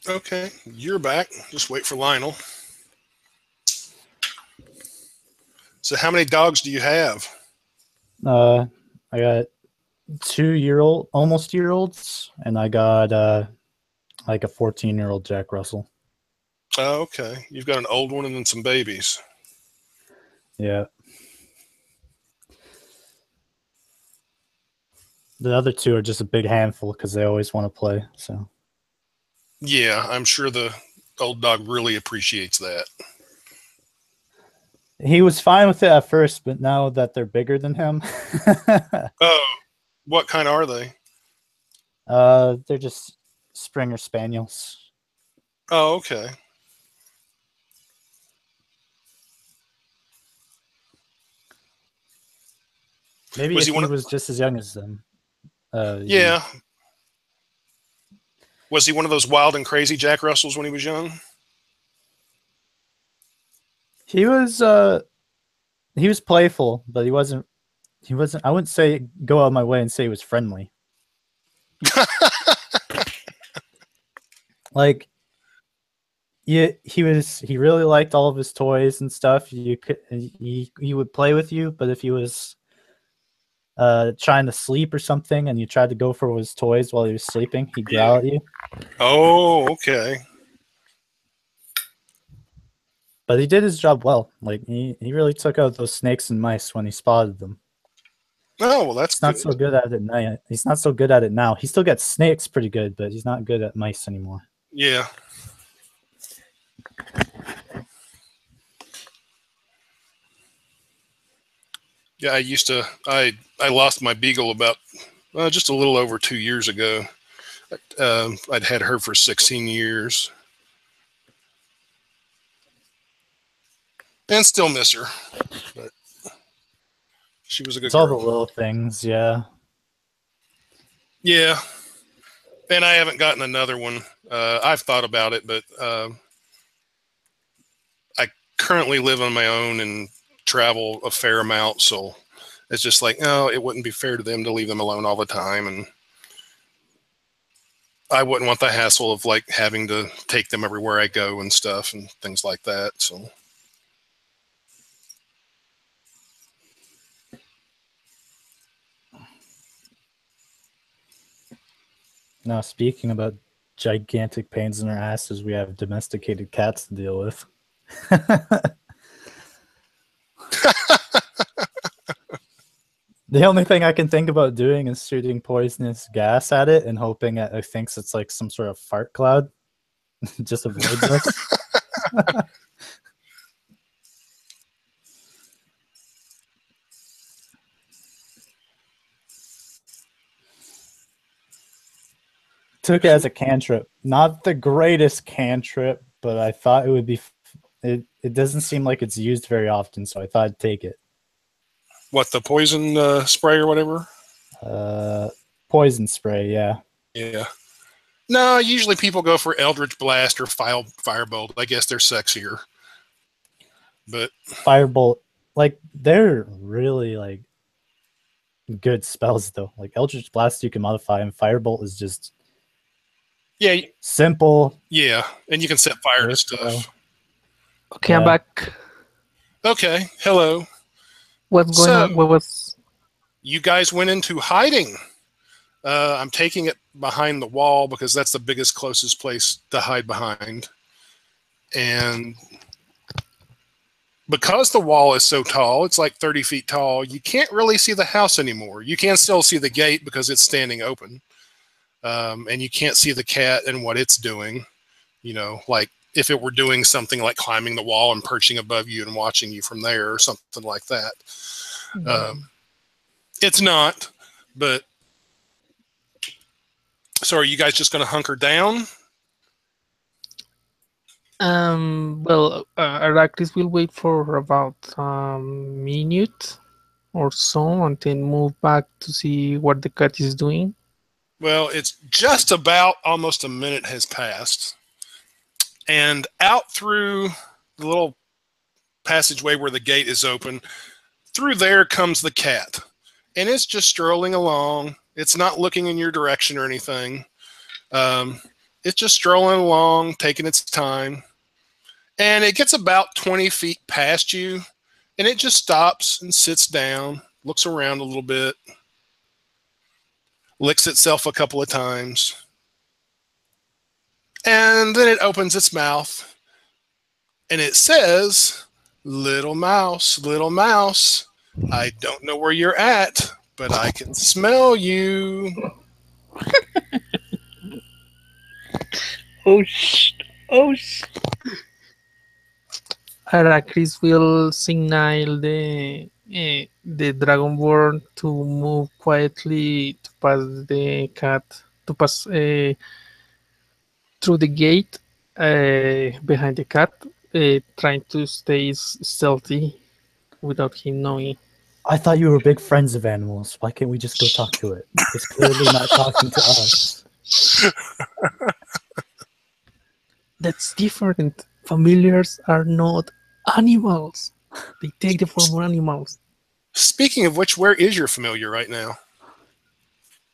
Okay, you're back. Just wait for Lionel. So how many dogs do you have? I got 2-year-old, almost year-olds, and I got like a 14-year-old Jack Russell. Oh, okay. You've got an old one and then some babies. Yeah. The other two are just a big handful because they always want to play. So Yeah, I'm sure the old dog really appreciates that. he was fine with it at first, but now that they're bigger than him, Oh, what kind are they? they're just Springer Spaniels. Oh, okay. Maybe Was if he one he of, was just as young as them. yeah. Was he one of those wild and crazy Jack Russells when he was young? He was playful, but he wasn't. I wouldn't say go out of my way and say he was friendly. Like, yeah, he really liked all of his toys and stuff. He would play with you, but if he was trying to sleep or something and you tried to go for his toys while he was sleeping, he'd growl at you. Oh, okay. But he did his job well. Like, he really took out those snakes and mice when he spotted them. Oh, well, that's He's not good. so good at it now. He's not so good at it now. He still gets snakes pretty good, but he's not good at mice anymore. Yeah. Yeah, I lost my beagle about just a little over 2 years ago. I'd had her for 16 years. And still miss her. But she was a good It's all the girl. little things, yeah. Yeah. And I haven't gotten another one. I've thought about it, but I currently live on my own and travel a fair amount, so it's just like, no, it wouldn't be fair to them to leave them alone all the time, and I wouldn't want the hassle of like having to take them everywhere I go and stuff and things like that. So Now, speaking about gigantic pains in our asses, we have domesticated cats to deal with. The only thing I can think about doing is shooting poisonous gas at it and hoping it thinks it's like some sort of fart cloud. Just avoids us. Took it as a cantrip. Not the greatest cantrip, but I thought it would be. It doesn't seem like it's used very often, so I thought I'd take it. what, the poison spray or whatever? Poison spray, yeah. Yeah. No, usually people go for Eldritch Blast or Firebolt. I guess they're sexier. But Firebolt, like, they're really like good spells though. Like Eldritch Blast you can modify, and Firebolt is just yeah, simple. yeah, and you can set fire to versatile. stuff. Okay, I'm Yeah. back. Okay, hello. What's going on? What was? You guys went into hiding. I'm taking it behind the wall because that's the biggest, closest place to hide behind. And because the wall is so tall, it's like 30 feet tall, you can't really see the house anymore. You can still see the gate because it's standing open. And you can't see the cat and what it's doing. You know, like if it were doing something like climbing the wall and perching above you and watching you from there or something like that. It's not, but so are you guys just going to hunker down? Well, Arachis will wait for about a minute or so and then move back to see what the cat is doing. Well, it's just about almost a minute has passed. And out through the little passageway where the gate is open, through there comes the cat. And it's just strolling along. It's not looking in your direction or anything. It's just strolling along, taking its time. And it gets about 20 feet past you, and it just stops and sits down, looks around a little bit, licks itself a couple of times, and then it opens its mouth, and it says, little mouse, I don't know where you're at, but I can smell you. Oh, oh, Arachris will signal the Dragonborn to move quietly to pass the cat, to pass through the gate behind the cat, trying to stay stealthy without him knowing. I thought you were big friends of animals. Why can't we just go talk to it? It's clearly not talking to us. That's different. Familiars are not animals. They take the form of animals. Speaking of which, where is your familiar right now?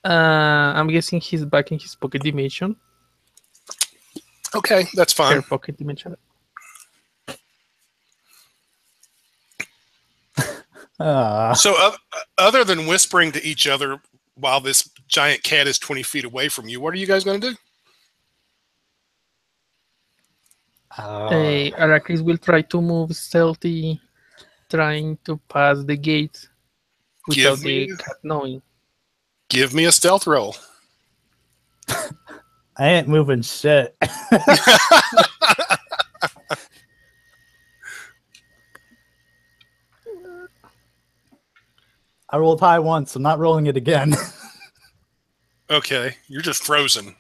I'm guessing he's back in his pocket dimension. Okay, that's fine. Her pocket dimension. So other than whispering to each other while this giant cat is 20 feet away from you, what are you guys going to do? Arachis will try to move stealthy, trying to pass the gate without the cat knowing. Give me a stealth roll. I ain't moving shit. I rolled high once. I'm not rolling it again. Okay, you're just frozen.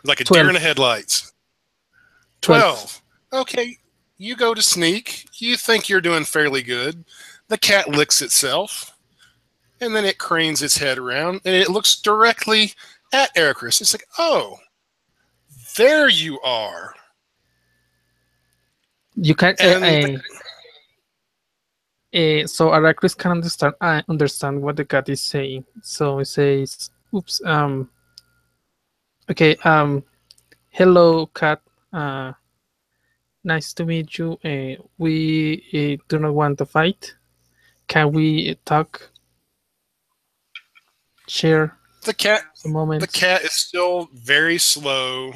Like a 12. deer in the headlights. 12. Okay, you go to sneak. You think you're doing fairly good. The cat licks itself, and then it cranes its head around, and it looks directly at Ericus. It's like, oh, there you are. You can. So Arachis can understand what the cat is saying. So it says, "Oops. Okay. Hello, cat. Nice to meet you. We do not want to fight. Can we talk? Share The cat. a moment." The cat is still very slow.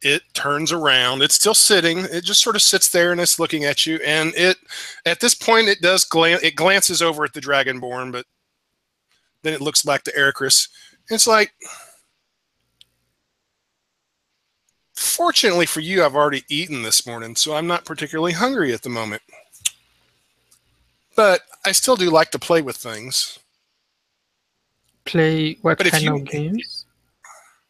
It turns around. It's still sitting. It just sort of sits there and it's looking at you. And at this point, it does it glances over at the Dragonborn, but then it looks back to Ericus. It's like, fortunately for you, I've already eaten this morning, so I'm not particularly hungry at the moment. But I still do like to play with things. Play what kind of games?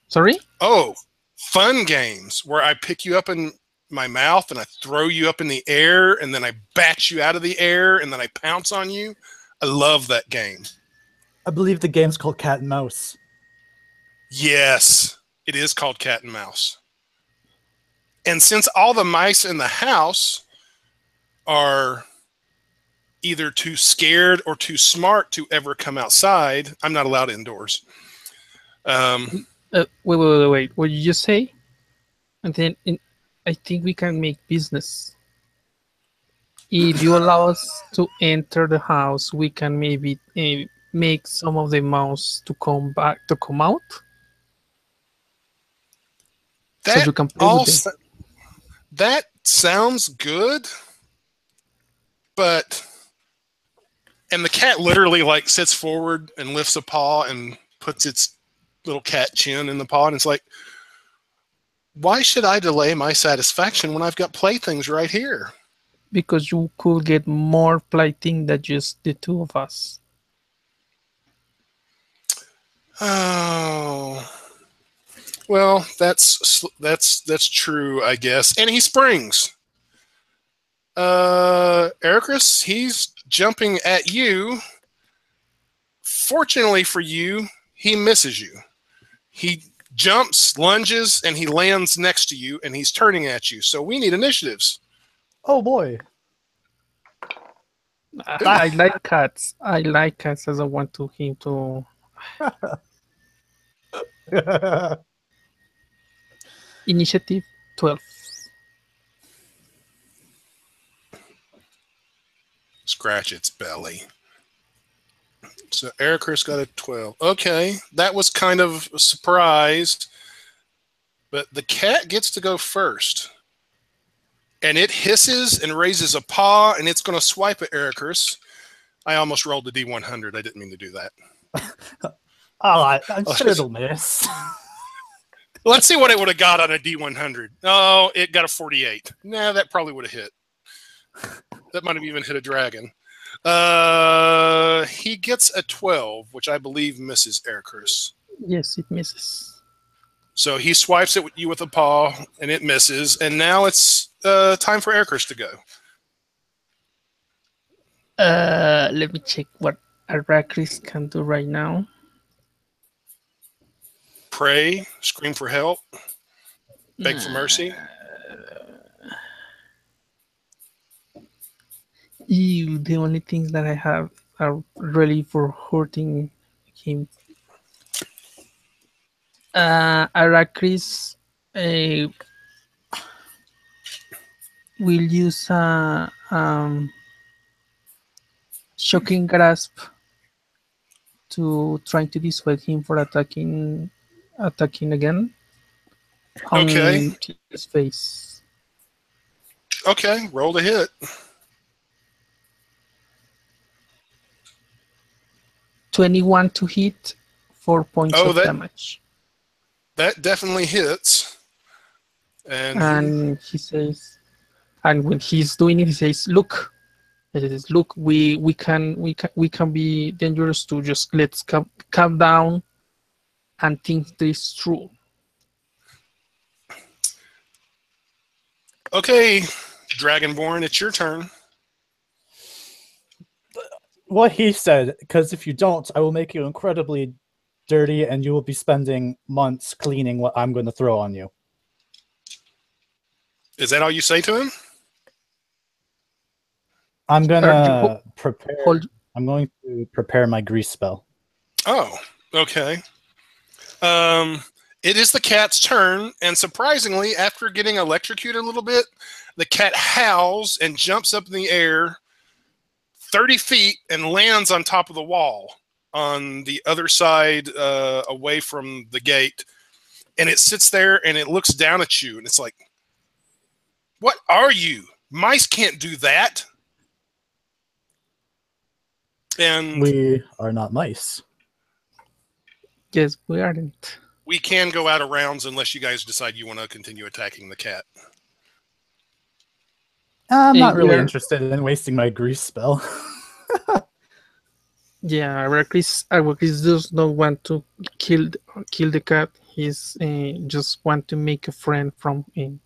Sorry? Oh, fun games where I pick you up in my mouth and I throw you up in the air and then I bat you out of the air and then I pounce on you. I love that game. I believe the game's called Cat and Mouse. Yes, it is called Cat and Mouse. And since all the mice in the house are either too scared or too smart to ever come outside, I'm not allowed indoors. Wait. What did you just say? And then I think we can make business. If you allow us to enter the house, we can maybe make some of the mouse to come out. That so you can play with them. That sounds good, but and the cat literally like sits forward and lifts a paw and puts its little cat chin in the paw, and it's like, why should I delay my satisfaction when I've got playthings right here? Because you could get more plaything than just the two of us. Oh, well, that's true, I guess. And he springs. Ericus, he's jumping at you. Fortunately for you, he misses you. He jumps, lunges, and he lands next to you, and he's turning at you. So we need initiatives. Oh boy. I like cats. I like cats as I want him to. Initiative 12. Scratch its belly. So Ericus got a 12. Okay, that was kind of a surprise. But the cat gets to go first. And it hisses and raises a paw, and it's going to swipe at Ericus. I almost rolled the D100. I didn't mean to do that. I'm sure it'll miss. Let's see what it would have got on a D100. Oh, it got a 48. Nah, that probably would have hit. That might have even hit a dragon. He gets a 12, which I believe misses Ericus. Yes, it misses. So he swipes at you with a paw, and it misses. And now it's time for Ericus to go. Let me check what Arrakis can do right now. Pray, scream for help, beg for mercy. The only things that I have are really for hurting him. Arrakis will use a shocking grasp to try to dissuade him for attacking again on his face. Okay, roll to hit. $21 to hit, 4 points of damage. That definitely hits. And he says, and when he's doing it, he says, "Look, we can be dangerous too. Just let's calm down and think this through." Okay, Dragonborn, it's your turn. What he said, because if you don't, I will make you incredibly dirty and you will be spending months cleaning what I'm going to throw on you. Is that all you say to him? I'm going to prepare. I'm going to prepare my grease spell. Oh, okay. It is the cat's turn, and surprisingly, after getting electrocuted a little bit, the cat howls and jumps up in the air 30 feet and lands on top of the wall on the other side away from the gate. And it sits there and it looks down at you, and it's like, what are you? Mice can't do that. And we are not mice. Yes, we aren't. We can go out of rounds unless you guys decide you want to continue attacking the cat. I'm not really interested in wasting my grease spell. Yeah, Arrakis does not want to kill the cat. He's just want to make a friend from him.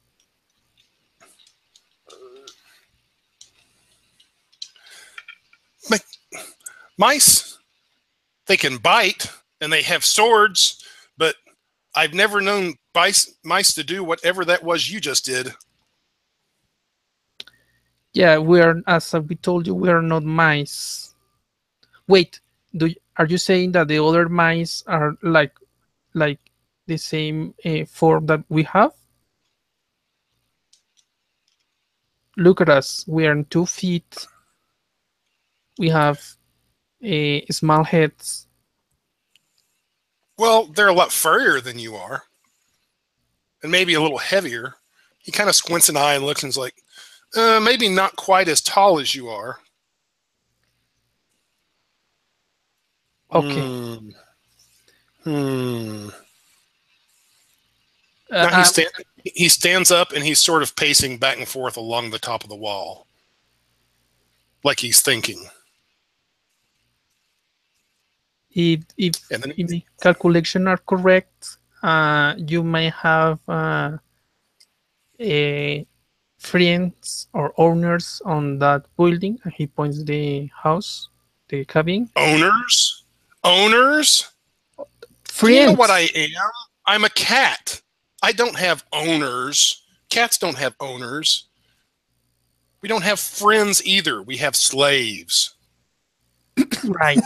Mice, they can bite and they have swords, but I've never known mice to do whatever that was you just did. Yeah, as we told you, we are not mice. Wait, are you saying that the other mice are like the same form that we have? Look at us. We are 2 feet. We have small heads. Well, they're a lot furrier than you are. And maybe a little heavier. He kind of squints an eye and looks and is like, maybe not quite as tall as you are. Okay. Now he stands up and he's sort of pacing back and forth along the top of the wall. Like he's thinking. If the calculations are correct, you may have friends or owners on that building. And he points the house, the cabin. Owners? Friends. Do you know what I am? I'm a cat. I don't have owners. Cats don't have owners. We don't have friends either. We have slaves. Right.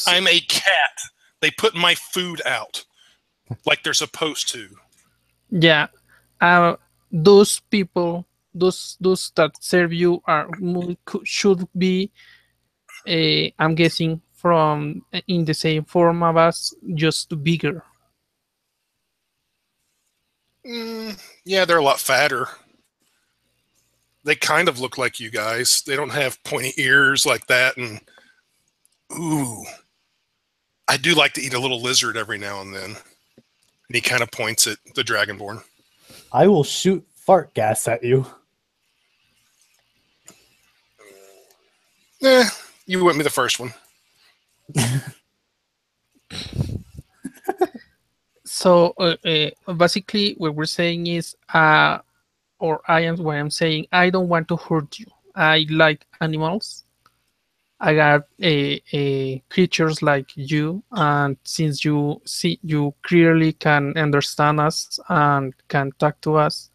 I'm a cat. They put my food out like they're supposed to. Yeah. Those people, those that serve you should be, I'm guessing, from in the same form of us, just bigger. Yeah, they're a lot fatter. They kind of look like you guys. They don't have pointy ears like that. And ooh, I do like to eat a little lizard every now and then. And he kind of points at the Dragonborn. I will shoot fart gas at you. You went me the first one. So basically, what we're saying is, or what I'm saying, I don't want to hurt you. I like animals. I got a creatures like you, and since you clearly can understand us and can talk to us,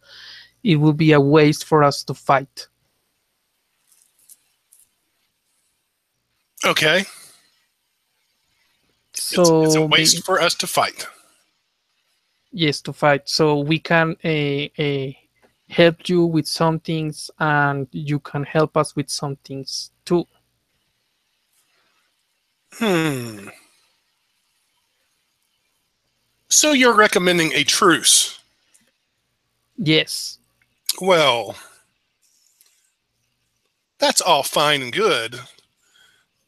it will be a waste for us to fight. Okay. So it's a waste for us to fight. Yes, to fight. So we can help you with some things, and you can help us with some things too. So you're recommending a truce? Yes. Well, that's all fine and good,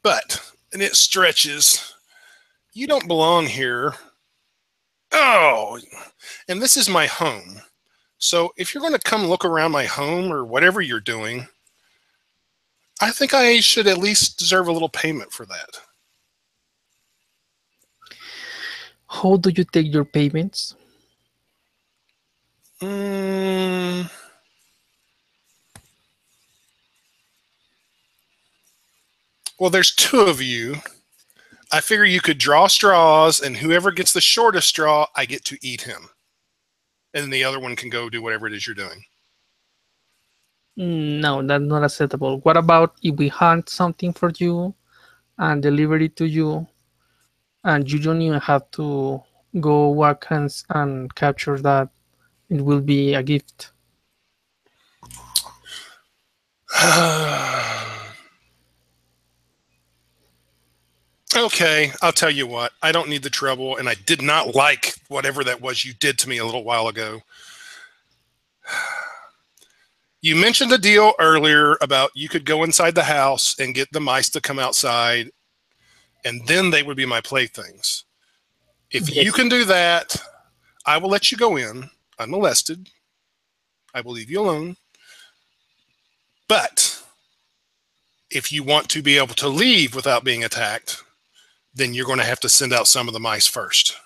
but, and it stretches, you don't belong here. Oh, and this is my home. So if you're going to come look around my home or whatever you're doing, I think I should at least deserve a little payment for that. How do you take your payments? Well, there's two of you. I figure you could draw straws, and whoever gets the shortest straw, I get to eat him. And then the other one can go do whatever it is you're doing. No, that's not acceptable. What about if we hunt something for you and deliver it to you, and you don't even have to go walk and capture that? It will be a gift. Okay, I'll tell you what. I don't need the trouble, and I did not like whatever that was you did to me a little while ago. You mentioned a deal earlier about you could go inside the house and get the mice to come outside, and then they would be my playthings. If Yes. you can do that, I will let you go in unmolested. I will leave you alone. But if you want to be able to leave without being attacked, then you're going to have to send out some of the mice first.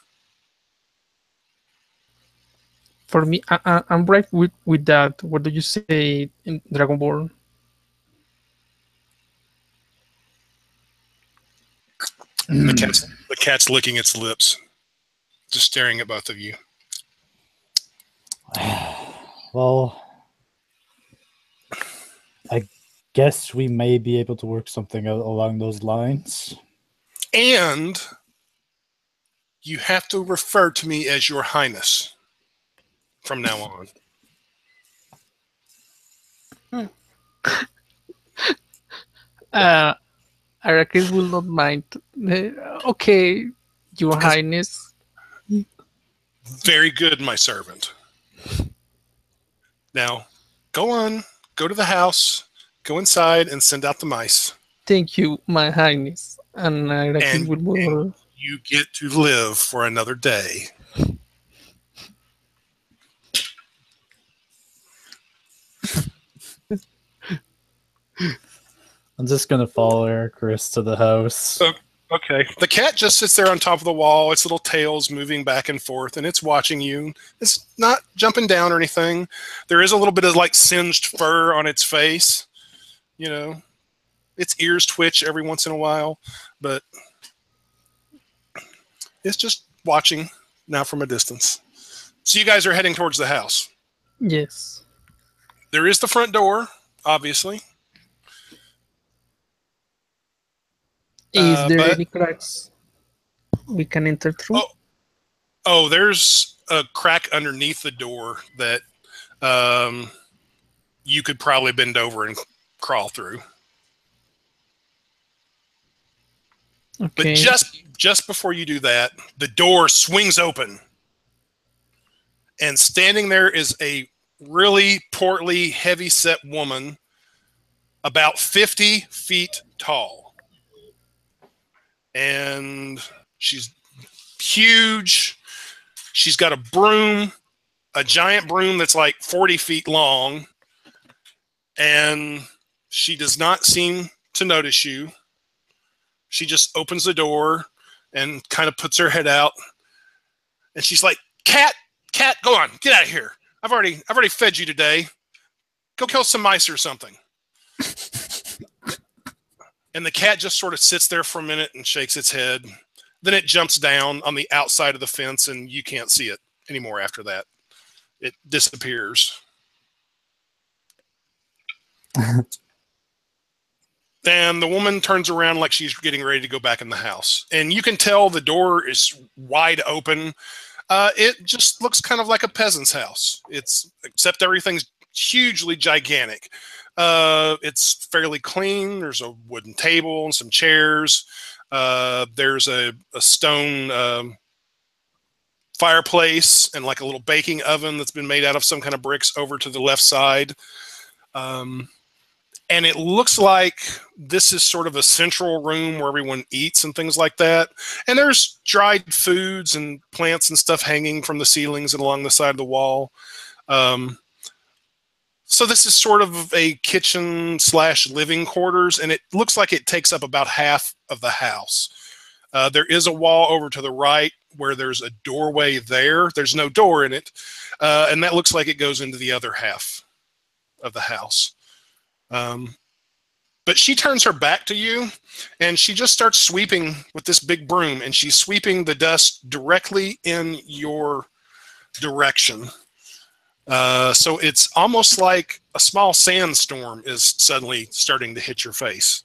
For me, I'm right with that. What do you say in Dragonborn? The cat's licking its lips, just staring at both of you. Well, I guess we may be able to work something out along those lines. And you have to refer to me as Your Highness from now on. Arrakis will not mind. Okay, Your Highness. Very good, my servant. Now, go on, go to the house, go inside and send out the mice. Thank you, my Highness. And Arrakis And will. you get to live for another day. I'm just gonna follow Chris to the house. Okay. The cat just sits there on top of the wall, its little tail's moving back and forth, and it's watching you. It's not jumping down or anything. There is a little bit of like singed fur on its face. You know, its ears twitch every once in a while, but it's just watching now from a distance. So you guys are heading towards the house. Yes. There is the front door, obviously. Is there any cracks we can enter through? Oh, there's a crack underneath the door that you could probably bend over and crawl through. Okay. But just before you do that, the door swings open. And standing there is a really portly, heavy-set woman about 50 feet tall. And she's huge. She's got a broom, a giant broom that's like 40 feet long. And she does not seem to notice you. She just opens the door and kind of puts her head out. And she's like, Cat, go on, get out of here. I've already fed you today. Go kill some mice or something. And the cat just sort of sits there for a minute and shakes its head. Then it jumps down on the outside of the fence, and you can't see it anymore after that. It disappears. And the woman turns around like she's getting ready to go back in the house. And you can tell the door is wide open. It just looks kind of like a peasant's house. Except everything's hugely gigantic. It's fairly clean. There's a wooden table and some chairs. There's a stone fireplace and like a little baking oven that's been made out of some kind of bricks over to the left side. And it looks like this is sort of a central room where everyone eats and things like that. And there's dried foods and plants and stuff hanging from the ceilings and along the side of the wall. So this is sort of a kitchen / living quarters, and it looks like it takes up about half of the house. There is a wall over to the right where there's a doorway there. There's no door in it, and that looks like it goes into the other half of the house. But she turns her back to you, and she just starts sweeping with this big broom, and she's sweeping the dust directly in your direction. So it's almost like a small sandstorm is suddenly starting to hit your face.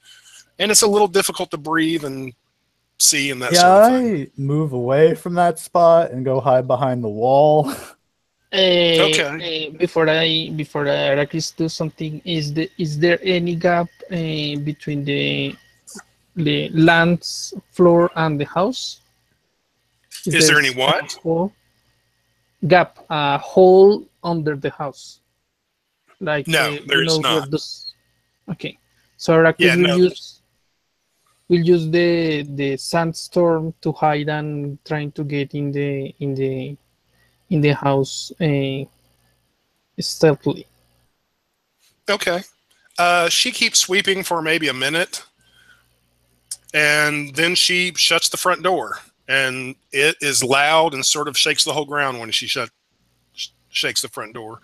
And it's a little difficult to breathe and see and that sort of thing. I move away from that spot and go hide behind the wall. Okay. Before Arrakis do something, is there any gap between the land's floor and the house? Is there any what? Gap, a hole under the house. Like no, there's not. Okay, so Arrakis will use the sandstorm to hide and trying to get in the house stealthily. Okay. She keeps sweeping for maybe a minute, and then she shuts the front door, and it is loud and sort of shakes the whole ground when she shakes the front door.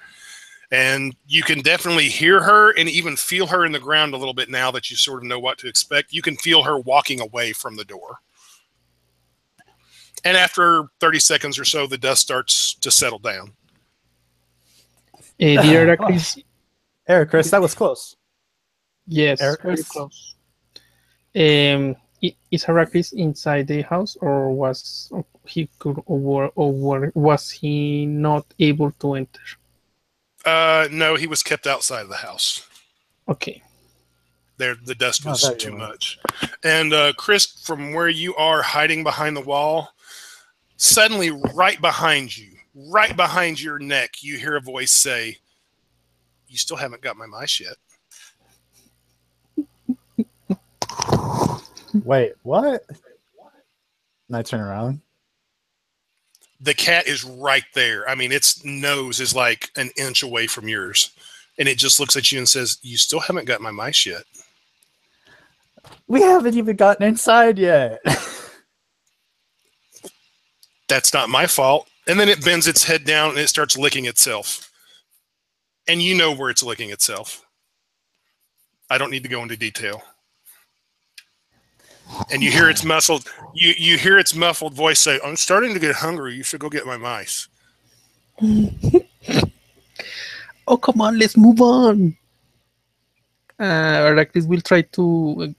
And you can definitely hear her and even feel her in the ground a little bit now that you sort of know what to expect. You can feel her walking away from the door. And after 30 seconds or so, the dust starts to settle down. Dear Arrakis, Chris, that was close. Yes, very close. Is Arrakis inside the house, or was he not able to enter? No, he was kept outside of the house. Okay. The dust was too much. And Chris, from where you are hiding behind the wall, suddenly right behind your neck, you hear a voice say, "You still haven't got my mice yet." Wait, what? And I turn around. The cat is right there. I mean, its nose is like an inch away from yours. And it just looks at you and says, "You still haven't got my mice yet." We haven't even gotten inside yet. That's not my fault. And then it bends its head down and it starts licking itself. And you know where it's licking itself. I don't need to go into detail. And you hear its you hear its muffled voice say, "I'm starting to get hungry. You should go get my mice." Oh, come on, let's move on. Arrakis will try to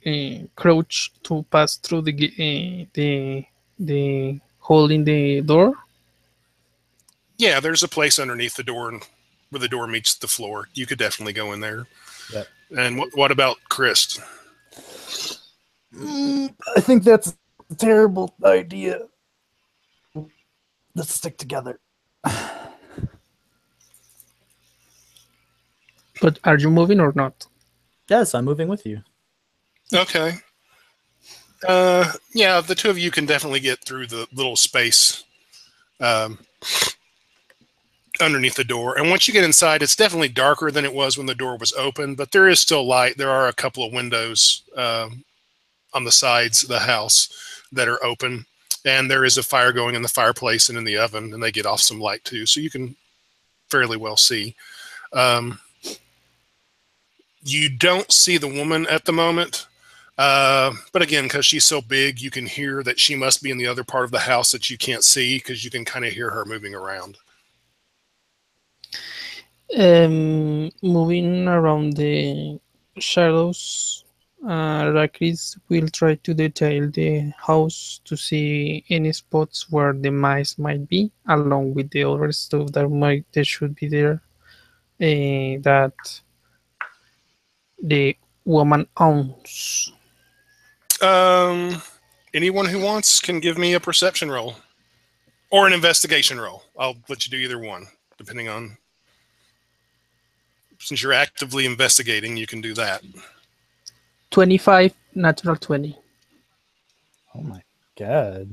crouch to pass through the hole in the door Yeah, there's a place underneath the door where the door meets the floor. You could definitely go in there. Yep. And what about Chris? I think that's a terrible idea. Let's stick together. But are you moving or not? Yes, I'm moving with you. Okay. Yeah, the two of you can definitely get through the little space underneath the door. And once you get inside, it's definitely darker than it was when the door was open, but there is still light. There are a couple of windows on the sides of the house that are open. And there is a fire going in the fireplace and in the oven, and they get off some light too. So you can fairly well see. You don't see the woman at the moment. But again, because she's so big, you can hear that she must be in the other part of the house that you can't see because you can kind of hear her moving around. Moving around the shadows, Rakris will try to detail the house to see any spots where the mice might be, along with the other stuff that should be there. That the woman owns. Anyone who wants can give me a perception roll or an investigation roll. I'll let you do either one, depending on. Since you're actively investigating, you can do that. 25, natural 20. Oh my god.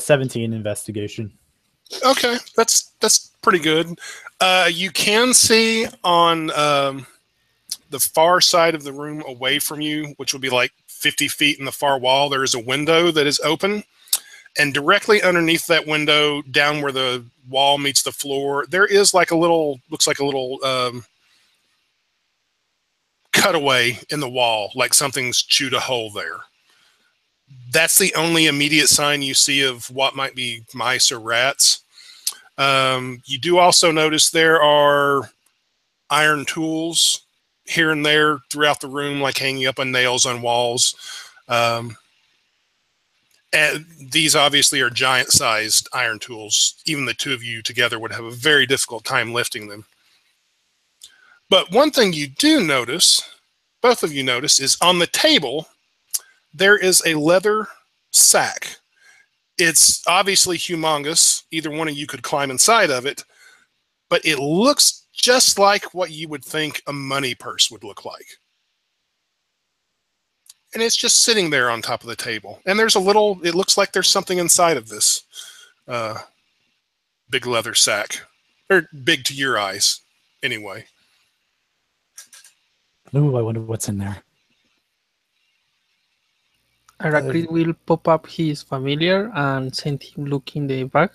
17 investigation. Okay, that's pretty good. You can see on the far side of the room away from you, which would be like 50 feet in the far wall, there is a window that is open. And directly underneath that window, down where the wall meets the floor, there is like a little, looks like a little cutaway in the wall, like something's chewed a hole there. That's the only immediate sign you see of what might be mice or rats. You do also notice there are iron tools here and there throughout the room, like hanging up on nails on walls. And these obviously are giant-sized iron tools. Even the two of you together would have a very difficult time lifting them. But one thing you do notice, both of you notice, is on the table, there is a leather sack. It's obviously humongous. Either one of you could climb inside of it, but it looks just like what you would think a money purse would look like. And it's just sitting there on top of the table. And there's a little, it looks like there's something inside of this big leather sack. Or big to your eyes, anyway. Ooh, I wonder what's in there. Arakrid will pop up his familiar and send him look in the bag.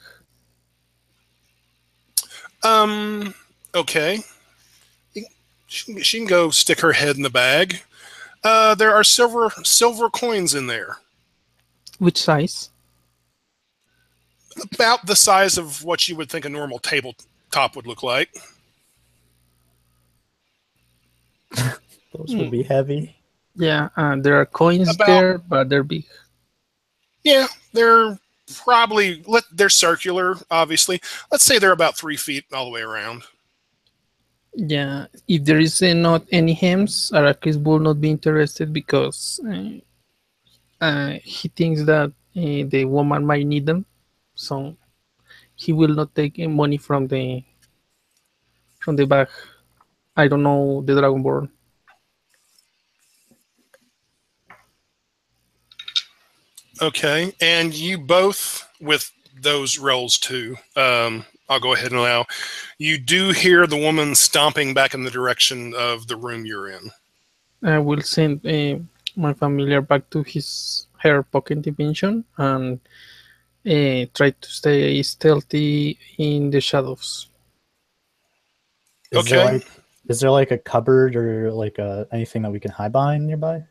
Okay. She can go stick her head in the bag. There are silver coins in there. Which size? About the size of what you would think a normal tabletop would look like. Those would be heavy. Yeah, there are coins there, but they're big. Yeah, they're probably, they're circular, obviously. Let's say they're about 3 feet all the way around. Yeah, if there is not any hems, Arrakis will not be interested because he thinks that the woman might need them, so he will not take money from the bag. I don't know the Dragonborn. Okay, and you both, with those rolls too, I'll go ahead and allow. You do hear the woman stomping back in the direction of the room you're in. I will send my familiar back to her pocket dimension and try to stay stealthy in the shadows. Is there like a cupboard or like anything that we can hide behind nearby?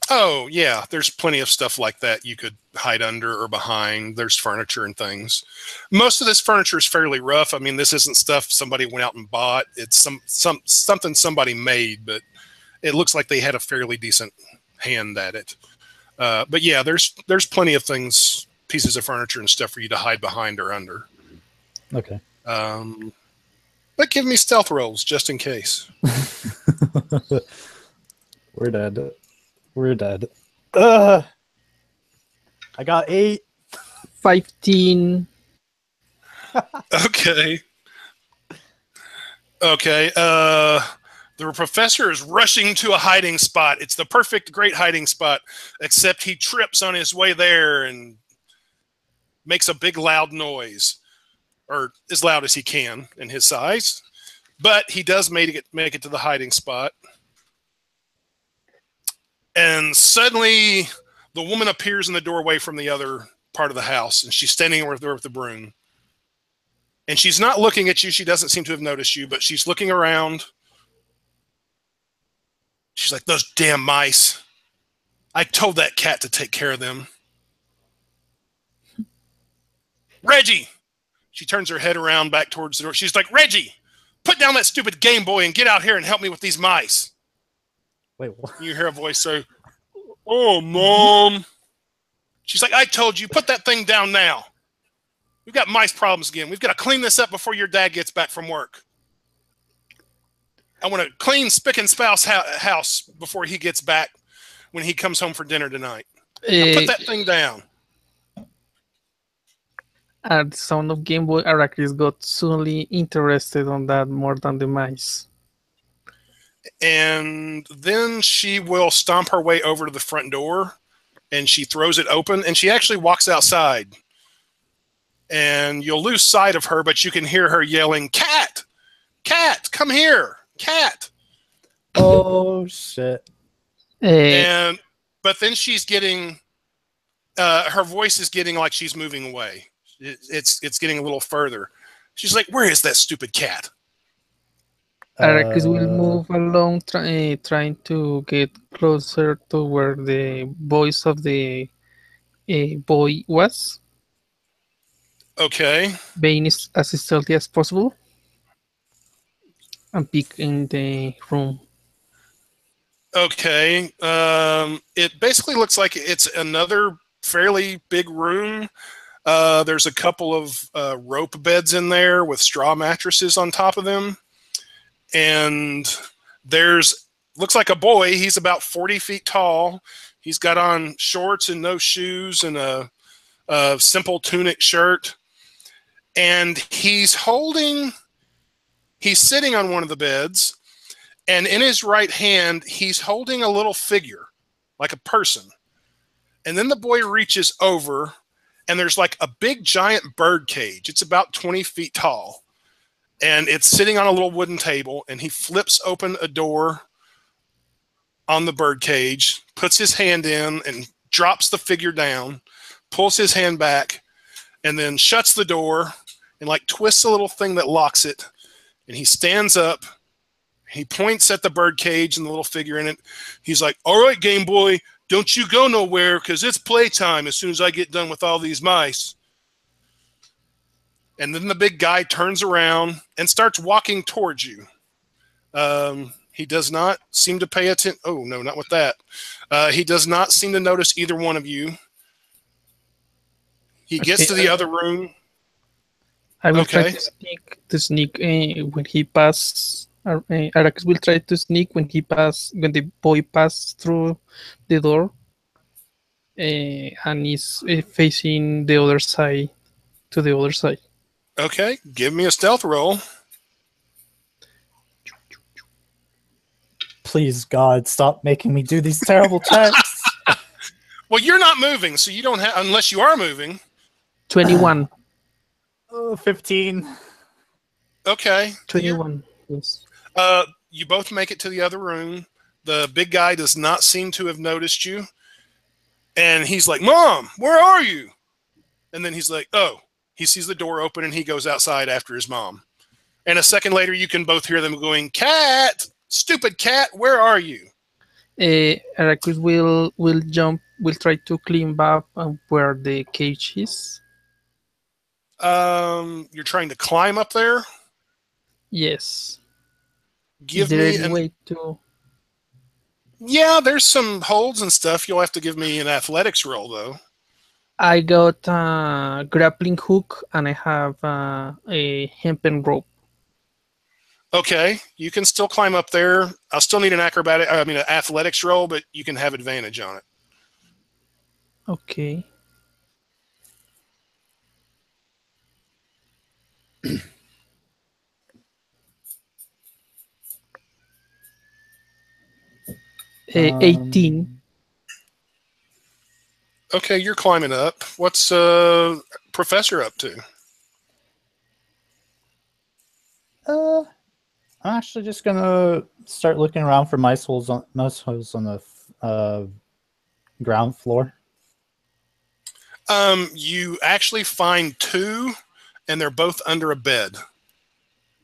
Oh, yeah. There's plenty of stuff like that you could hide under or behind. There's furniture and things. Most of this furniture is fairly rough. I mean, this isn't stuff somebody went out and bought. It's something somebody made, but it looks like they had a fairly decent hand at it. But yeah, there's plenty of things pieces of furniture and stuff for you to hide behind or under. Okay. But give me stealth rolls just in case. We're dead. We're dead. I got 8. 15. Okay. Okay. The professor is rushing to a hiding spot. It's the perfect, great hiding spot, except he trips on his way there and makes a big, loud noise, or as loud as he can in his size. But he does make it to the hiding spot. And suddenly, the woman appears in the doorway from the other part of the house, and she's standing over there with the broom. And she's not looking at you. She doesn't seem to have noticed you, but she's looking around. She's like, those damn mice. I told that cat to take care of them. Reggie! She turns her head around back towards the door. She's like, Reggie, put down that stupid Game Boy and get out here and help me with these mice. Wait, what? You hear a voice say, oh, Mom. She's like, I told you, put that thing down now. We've got mice problems again. We've got to clean this up before your dad gets back from work. I want to clean Spick and Spou's house before he gets back when he comes home for dinner tonight. Now put that thing down. At the sound of Game Boy, Arrakis got suddenly interested on that more than the mice. And then she will stomp her way over to the front door, and she throws it open, and she actually walks outside. And you'll lose sight of her, but you can hear her yelling, Cat! Cat! Come here! Cat! Oh, shit. But then she's getting... her voice is getting like she's moving away. It's getting a little further. She's like, where is that stupid cat? Arrakis will move along, trying to get closer to where the voice of the boy was. Okay. Being as stealthy as possible. And peek in the room. Okay. It basically looks like it's another fairly big room. There's a couple of rope beds in there with straw mattresses on top of them. And looks like a boy. He's about 40 feet tall. He's got on shorts and no shoes and a simple tunic shirt. And he's sitting on one of the beds. And in his right hand, he's holding a little figure, like a person. And then the boy reaches over, and there's like a big giant bird cage. It's about 20 feet tall. And it's sitting on a little wooden table, and he flips open a door on the bird cage, puts his hand in and drops the figure down, pulls his hand back, and then shuts the door and like twists a little thing that locks it. And he stands up, he points at the bird cage and the little figure in it. He's like, all right, Game Boy, don't you go nowhere because it's playtime as soon as I get done with all these mice. And then the big guy turns around and starts walking towards you. He does not seem to pay attention. Oh, no, not with that. He does not seem to notice either one of you. He gets to the other room. I will try to sneak when he passes. Arrakis will try to sneak when the boy passes through the door and is facing the other side, to the other side. Okay, give me a stealth roll. Please, God, stop making me do these terrible checks. Well, you're not moving, so you don't have, unless you are moving. 21. 15. Okay. 21, yes. You both make it to the other room. The big guy does not seem to have noticed you. And he's like, Mom, where are you? And then he's like, oh. He sees the door open and he goes outside after his mom. And a second later, you can both hear them going, Cat! Stupid cat, where are you? Arrakis will try to climb up where the cage is. You're trying to climb up there? Yes. Give me any way to... Yeah, there's some holds and stuff. You'll have to give me an athletics roll, though. I got a grappling hook and I have a hempen rope. Okay, you can still climb up there. I'll still need an an athletics roll, but you can have advantage on it. Okay. Um, 18. Okay, you're climbing up. What's Professor up to? I'm actually just gonna start looking around for mouse holes on the ground floor. You actually find 2, and they're both under a bed.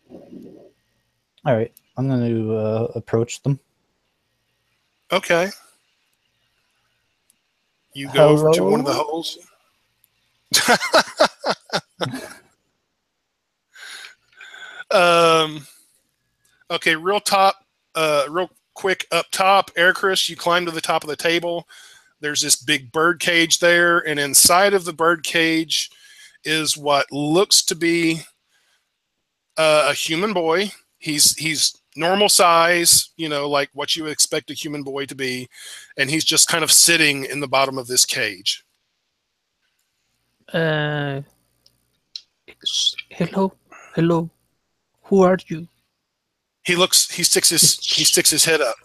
All right, I'm gonna approach them. Okay. You go over to one of the holes. Okay, real quick up top, Chris, you climb to the top of the table. There's this big bird cage there, and inside of the bird cage is what looks to be a human boy. He's normal size, like what you would expect a human boy to be, and he's just kind of sitting in the bottom of this cage. Hello. Who are you? He sticks his head up.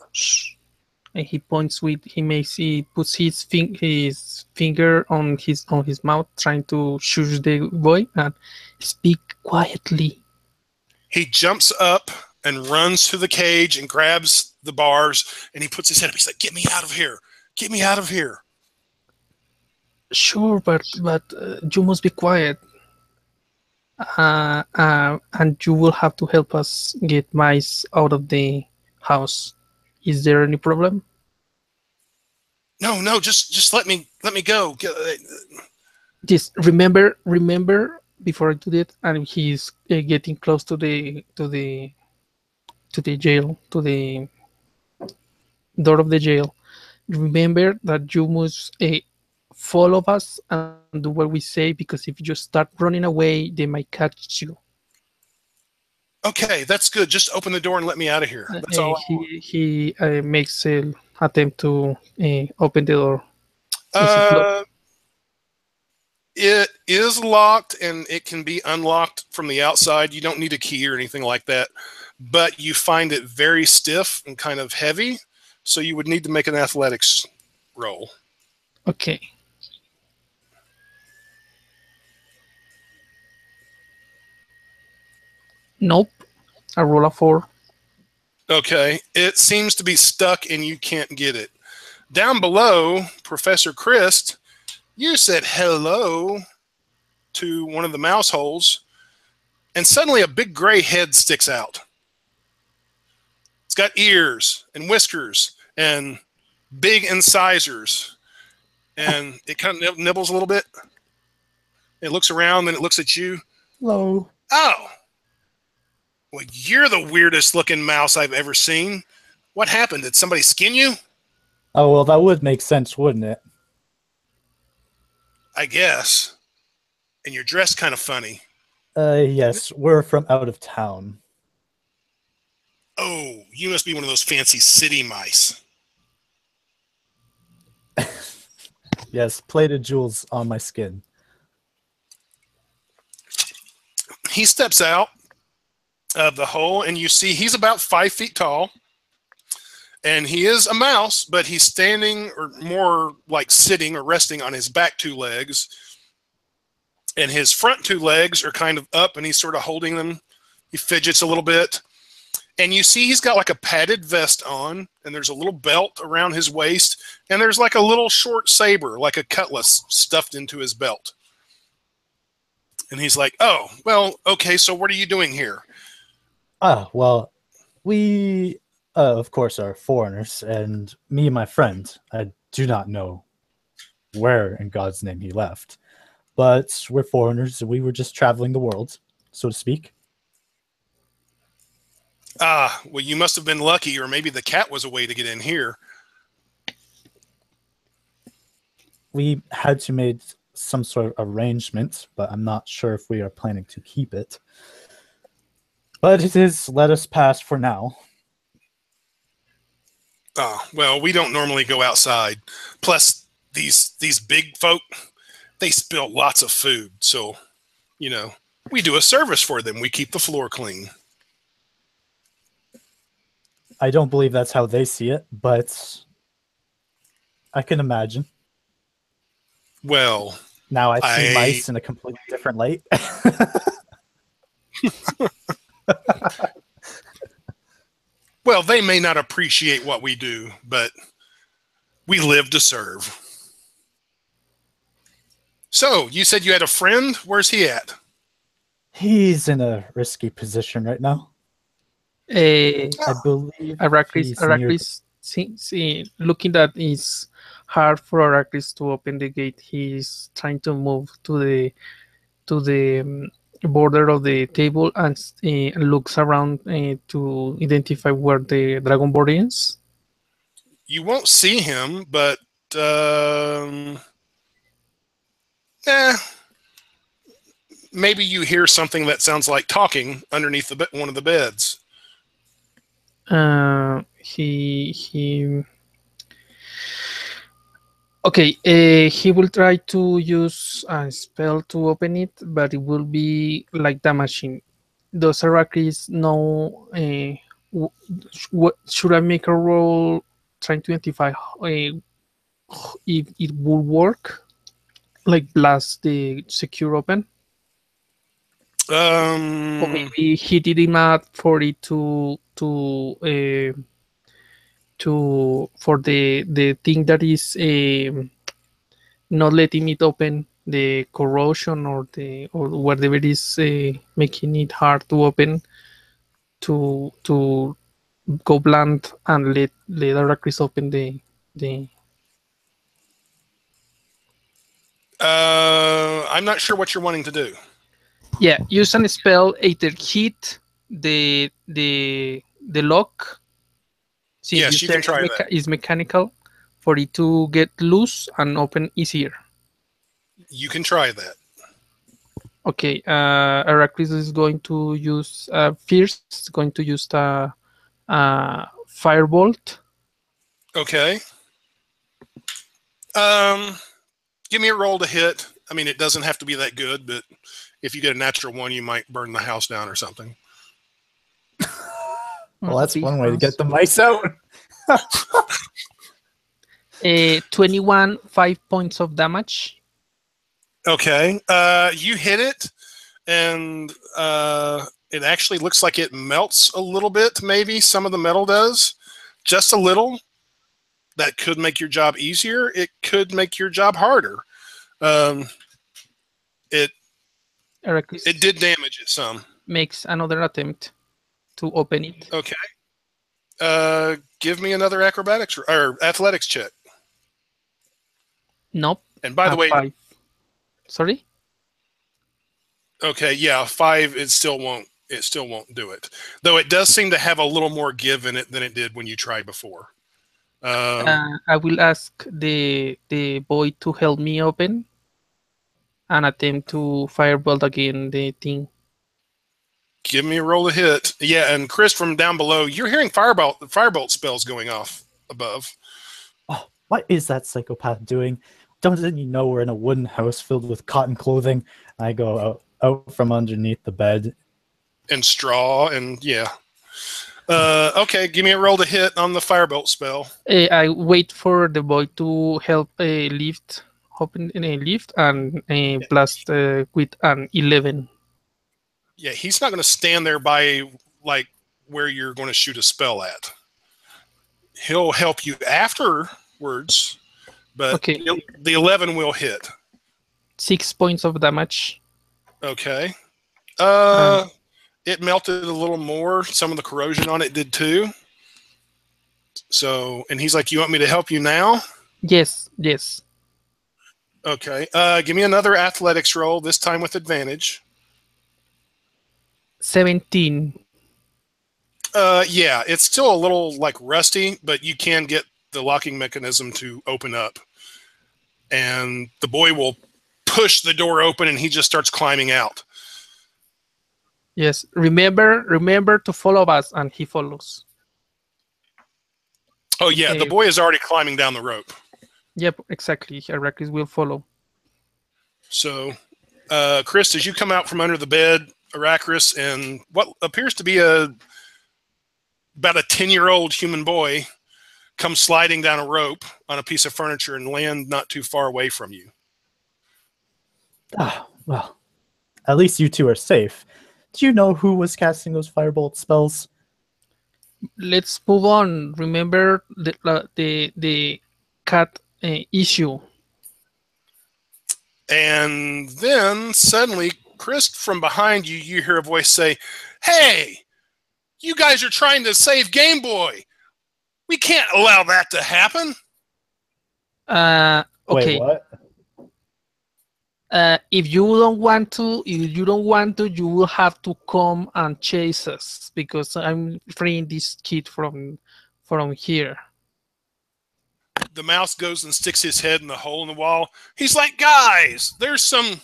And he points with he puts his finger on his mouth, trying to shush the boy and speak quietly. He jumps up and runs to the cage and grabs the bars, and he puts his head up. He's like, "Get me out of here! Get me out of here!" Sure, but you must be quiet. And you will have to help us get mice out of the house. Is there any problem? No, just let me go. Just remember before I do that, and he's getting close to the jail, to the door of the jail. Remember that you must follow us and do what we say, because if you just start running away, they might catch you. Okay, that's good. Just open the door and let me out of here. That's all. He makes an attempt to open the door. It is locked, and it can be unlocked from the outside. You don't need a key or anything like that, but you find it very stiff and kind of heavy, so you would need to make an athletics roll. Okay. Nope. I roll a 4. Okay. It seems to be stuck and you can't get it. Down below, Professor Christ, you said hello to one of the mouse holes, and suddenly a big gray head sticks out. It's got ears and whiskers and big incisors, and it kind of nibbles a little bit. It looks around, then it looks at you. Hello. Oh. Well, you're the weirdest looking mouse I've ever seen. What happened? Did somebody skin you? Oh, well, that would make sense, wouldn't it? I guess. And you're dressed kind of funny. Yes, we're from out of town. Oh, you must be one of those fancy city mice. Yes, plated jewels on my skin. He steps out of the hole, and you see he's about 5 feet tall. And he is a mouse, but he's standing, or more like sitting or resting on his back 2 legs. And his front 2 legs are kind of up, and he's sort of holding them. He fidgets a little bit. And you see he's got like a padded vest on, and there's a little belt around his waist, and there's like a little short saber, like a cutlass, stuffed into his belt. And he's like, "Oh, well, okay, so what are you doing here?" Well, we, of course, are foreigners, and me and my friend, I do not know where in God's name he left, but we're foreigners, and we were just traveling the world, so to speak. Well, you must have been lucky, or maybe the cat was a way to get in here. We had to make some sort of arrangement, but I'm not sure if we are planning to keep it. But it is let us pass for now. Well, we don't normally go outside. Plus, these big folk, they spill lots of food. So, we do a service for them. We keep the floor clean. I don't believe that's how they see it, but I can imagine. Well, now I see mice in a completely different light. Well, they may not appreciate what we do, but we live to serve. So, you said you had a friend? Where's he at? He's in a risky position right now. I believe Arachis, looking that it's hard for Arachis to open the gate. He's trying to move to the border of the table and looks around to identify where the dragonborn is. You won't see him, but maybe you hear something that sounds like talking underneath one of the beds. He will try to use a spell to open it, but it will be like damaging. Does Arachis know? Should I make a roll trying to identify if it will work? Like blast the secure open? Or maybe he did enough for it for the thing that is not letting it open, the corrosion or whatever it is making it hard to open, to go blunt and let Arachis open the I'm not sure what you're wanting to do. Yeah, use a spell, either hit the lock. Yes, you can try that. Is mechanical for it to get loose and open easier. You can try that. Okay, Arachis is going to use first. Going to use the firebolt. Okay. Give me a roll to hit. I mean, it doesn't have to be that good, but if you get a natural one, you might burn the house down or something. Well, that's one way to get the mice out. 21, 5 points of damage. Okay. You hit it, and it actually looks like it melts a little bit, maybe. Some of the metal does. Just a little. That could make your job easier. It could make your job harder. It did damage it some. Makes another attempt to open it. Okay. Give me another acrobatics or athletics check. Nope. And by the way, 5. Sorry? Okay, yeah, 5. It still won't do it. Though it does seem to have a little more give in it than it did when you tried before. I will ask the boy to help me open and attempt to firebolt again the thing. Give me a roll to hit. Yeah, and Chris from down below, you're hearing firebolt spells going off above. Oh, what is that psychopath doing? Doesn't you know we're in a wooden house filled with cotton clothing? I go out from underneath the bed. And straw, and yeah. Okay, give me a roll to hit on the firebolt spell. I wait for the boy to help open a lift, and blast with an 11. Yeah, he's not going to stand there by like where you're going to shoot a spell at. He'll help you afterwards, but okay. The 11 will hit. 6 points of damage. Okay. It melted a little more. Some of the corrosion on it did too. So, and he's like, "You want me to help you now?" Yes. Okay. Give me another athletics roll, this time with advantage. 17. Yeah, it's still a little like rusty, but you can get the locking mechanism to open up. And the boy will push the door open and he just starts climbing out. Yes. Remember to follow us, and he follows. Oh yeah, the boy is already climbing down the rope. Yep, exactly. Arrakis will follow. So, Chris, as you come out from under the bed, Arrakis and what appears to be about a 10-year-old human boy come sliding down a rope on a piece of furniture and land not too far away from you. Ah, well, at least you two are safe. Do you know who was casting those firebolt spells? Let's move on. Remember the cat issue. And then suddenly, Chris, from behind you, you hear a voice say, "Hey, you guys are trying to save Game Boy. We can't allow that to happen." Okay. Wait, what? If you don't want to, you will have to come and chase us, because I'm freeing this kid from here. The mouse goes and sticks his head in the hole in the wall. He's like, "Guys, there's some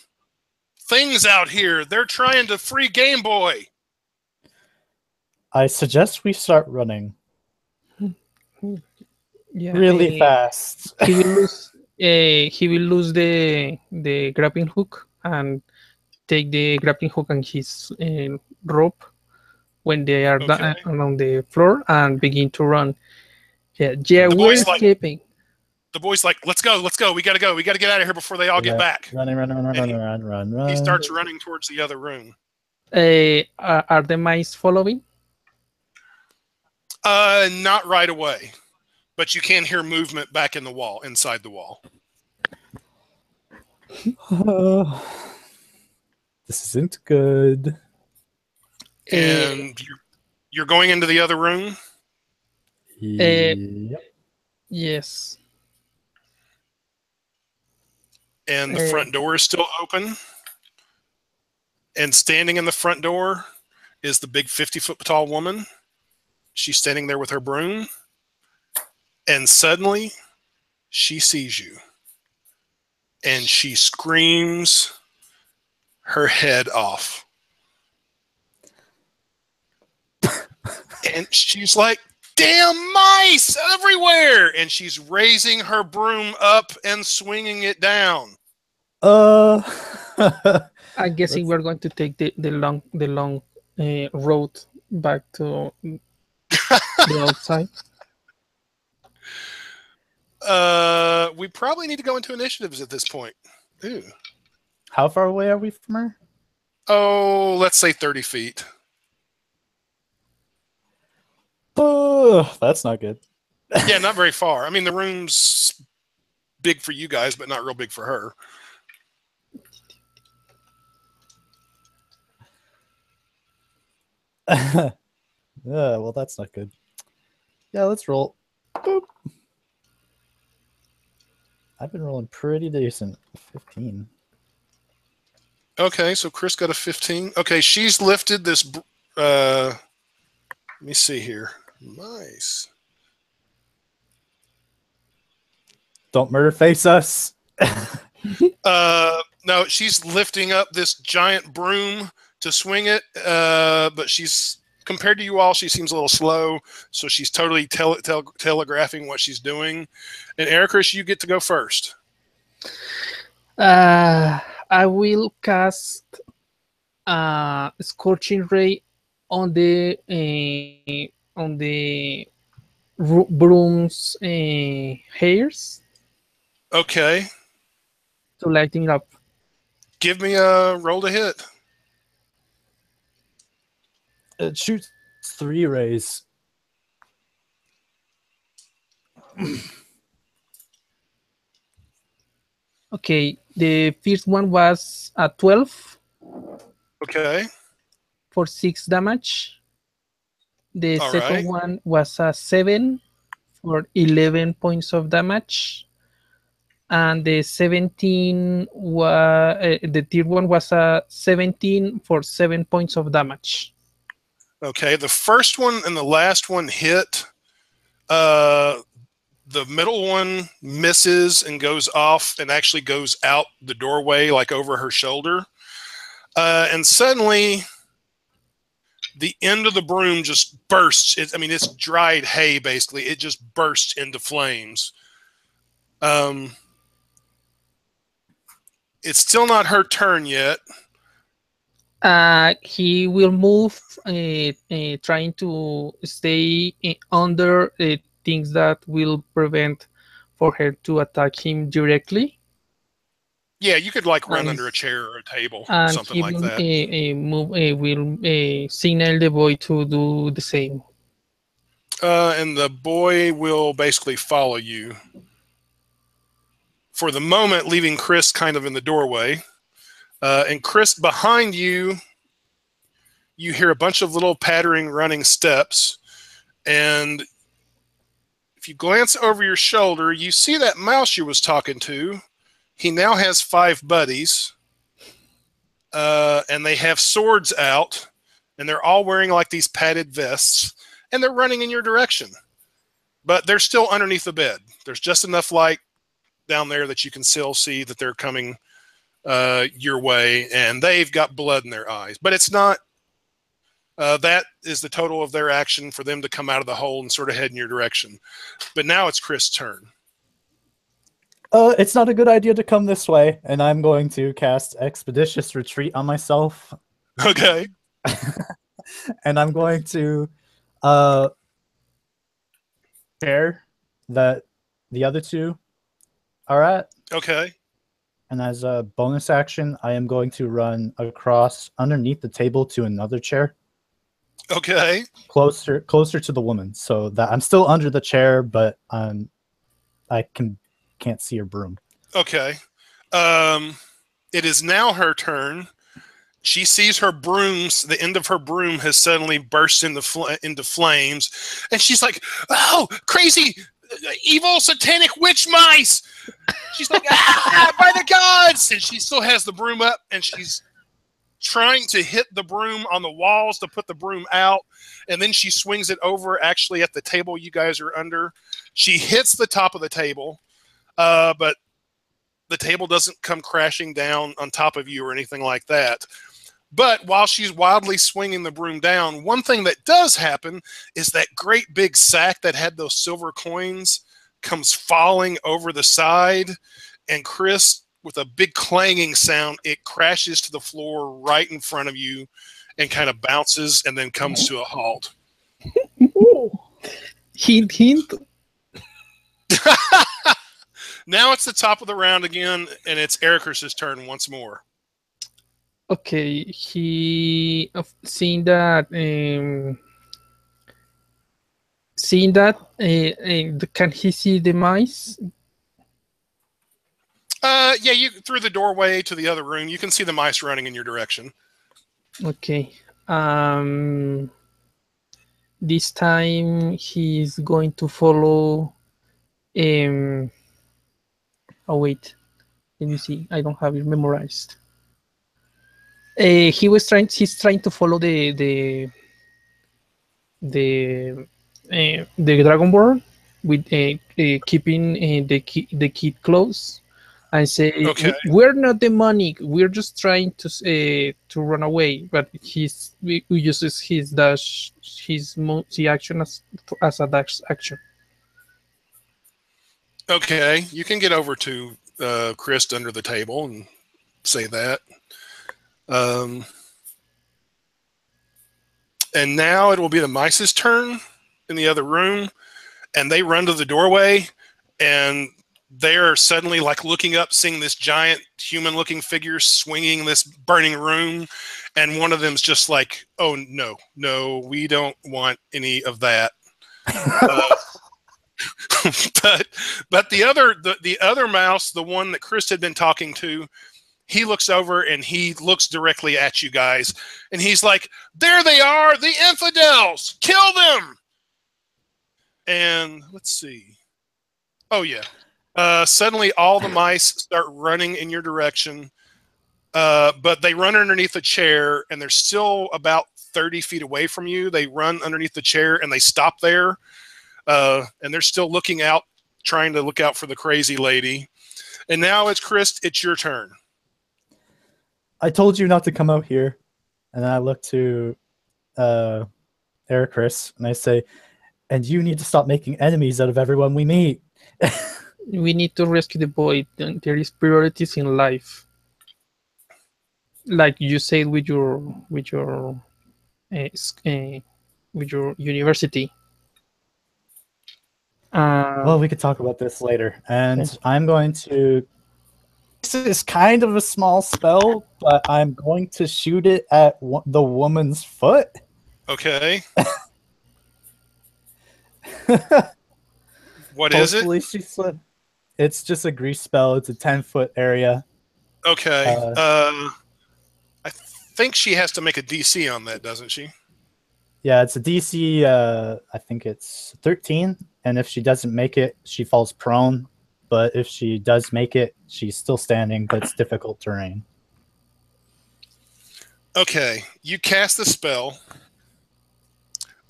things out here. They're trying to free Game Boy." I suggest we start running Yeah, really fast. He will lose. He will lose the grappling hook and take the grappling hook and his rope when they are on the floor and begin to run. Yeah, we're escaping. The boy's like, let's go. We gotta go. We gotta get out of here before they all get back. Run. He starts running towards the other room. Are the mice following? Not right away, but you can hear movement back in the wall, inside the wall. This isn't good. And you're going into the other room? Yep. Yes. And the front door is still open. And standing in the front door is the big 50-foot tall woman. She's standing there with her broom. And suddenly, she sees you. And she screams her head off. And she's like, "Damn mice everywhere!" And she's raising her broom up and swinging it down. I'm guessing we're going to take the long road back to the outside. We probably need to go into initiatives at this point. Ooh. How far away are we from her? Oh, let's say 30 feet. Oh, that's not good. Yeah, not very far. I mean, the room's big for you guys, but not real big for her. Well, that's not good. Yeah, let's roll. Boop. I've been rolling pretty decent. 15. Okay, so Chris got a 15. Okay, she's lifted this. Let me see here. Nice. Don't murder face us. No, she's lifting up this giant broom to swing it, but she's, compared to you all, she seems a little slow, so she's totally telegraphing what she's doing. And Ericus, you get to go first. I will cast Scorching Ray on the broom's hairs. Okay. To lighting up. Give me a roll to hit. It shoots 3 rays. Okay, the first one was a 12. Okay. For 6 damage. The All second right. one was a 7 for 11 points of damage. And the 17 was the third one was a 17 for 7 points of damage. Okay, the first one and the last one hit. The middle one misses and goes off and actually goes out the doorway, like over her shoulder. And suddenly, the end of the broom just bursts. It's dried hay, basically. It just bursts into flames. It's still not her turn yet. He will move, trying to stay under things that will prevent for her to attack him directly. Yeah, you could like run under a chair or a table, And something he like will that. will signal the boy to do the same. And the boy will basically follow you. For the moment, leaving Chris kind of in the doorway. And Chris, behind you, you hear a bunch of little pattering, running steps. And if you glance over your shoulder, you see that mouse you was talking to. He now has 5 buddies. And they have swords out. And they're all wearing like these padded vests. And they're running in your direction. But they're still underneath the bed. There's just enough light down there that you can still see that they're coming your way, and they've got blood in their eyes. But it's not. That is the total of their action for them to come out of the hole and sort of head in your direction. But now it's Chris' turn. It's not a good idea to come this way, and I'm going to cast Expeditious Retreat on myself. Okay. And I'm going to chair that the other two are at. Okay. And as a bonus action, I am going to run across underneath the table to another chair. Okay. Closer to the woman, so that I'm still under the chair, but I can't see her broom. Okay. It is now her turn. She sees her brooms. The end of her broom has suddenly burst into flames, and she's like, "Oh, crazy, evil, satanic witch mice!" She's like, "Ah, by the gods!" And she still has the broom up, and she's trying to hit the broom on the walls to put the broom out, and then she swings it over actually at the table you guys are under. She hits the top of the table, but the table doesn't come crashing down on top of you or anything like that. But while she's wildly swinging the broom down, one thing that does happen is that great big sack that had those silver coins comes falling over the side, and Chris, with a big clanging sound, it crashes to the floor right in front of you and kind of bounces and then comes to a halt. Hint, hint. Now it's the top of the round again, and it's Ericus's turn once more. Okay, he seeing that can he see the mice? Yeah, you through the doorway to the other room, you can see the mice running in your direction. Okay. This time he's going to follow. Oh wait, let me see. I don't have it memorized. He's trying to follow the Dragonborn with keeping the kid close and say, Okay. We're not demonic. We're just trying to run away." But we uses his dash, his action as a dash action. Okay, you can get over to Chris under the table and say that. And now it will be the mice's turn in the other room, and they run to the doorway, and they're suddenly like looking up, seeing this giant human-looking figure swinging this burning room, and one of them's just like, "Oh no, we don't want any of that." But the other mouse, the one that Chris had been talking to, he looks over and he looks directly at you guys, and he's like, "There they are, the infidels! Kill them!" And let's see. Oh yeah. Suddenly all the mice start running in your direction, but they run underneath a chair, and they're still about 30 feet away from you. They run underneath the chair and they stop there, and they're still looking out trying to look out for the crazy lady. And now it's Chris, it's your turn. I told you not to come out here. And then I look to Eric Chris and I say, and you need to stop making enemies out of everyone we meet. We need to rescue the boy. There is priorities in life, like you said with your university. Well, we could talk about this later. And I'm going to. This is kind of a small spell, but I'm going to shoot it at the woman's foot. Okay. What is it? Hopefully she slipped. It's just a grease spell. It's a 10-foot area. Okay. I think she has to make a DC on that, doesn't she? Yeah, it's a DC. I think it's 13. And if she doesn't make it, she falls prone. But if she does make it, she's still standing, but it's difficult terrain. Okay. You cast the spell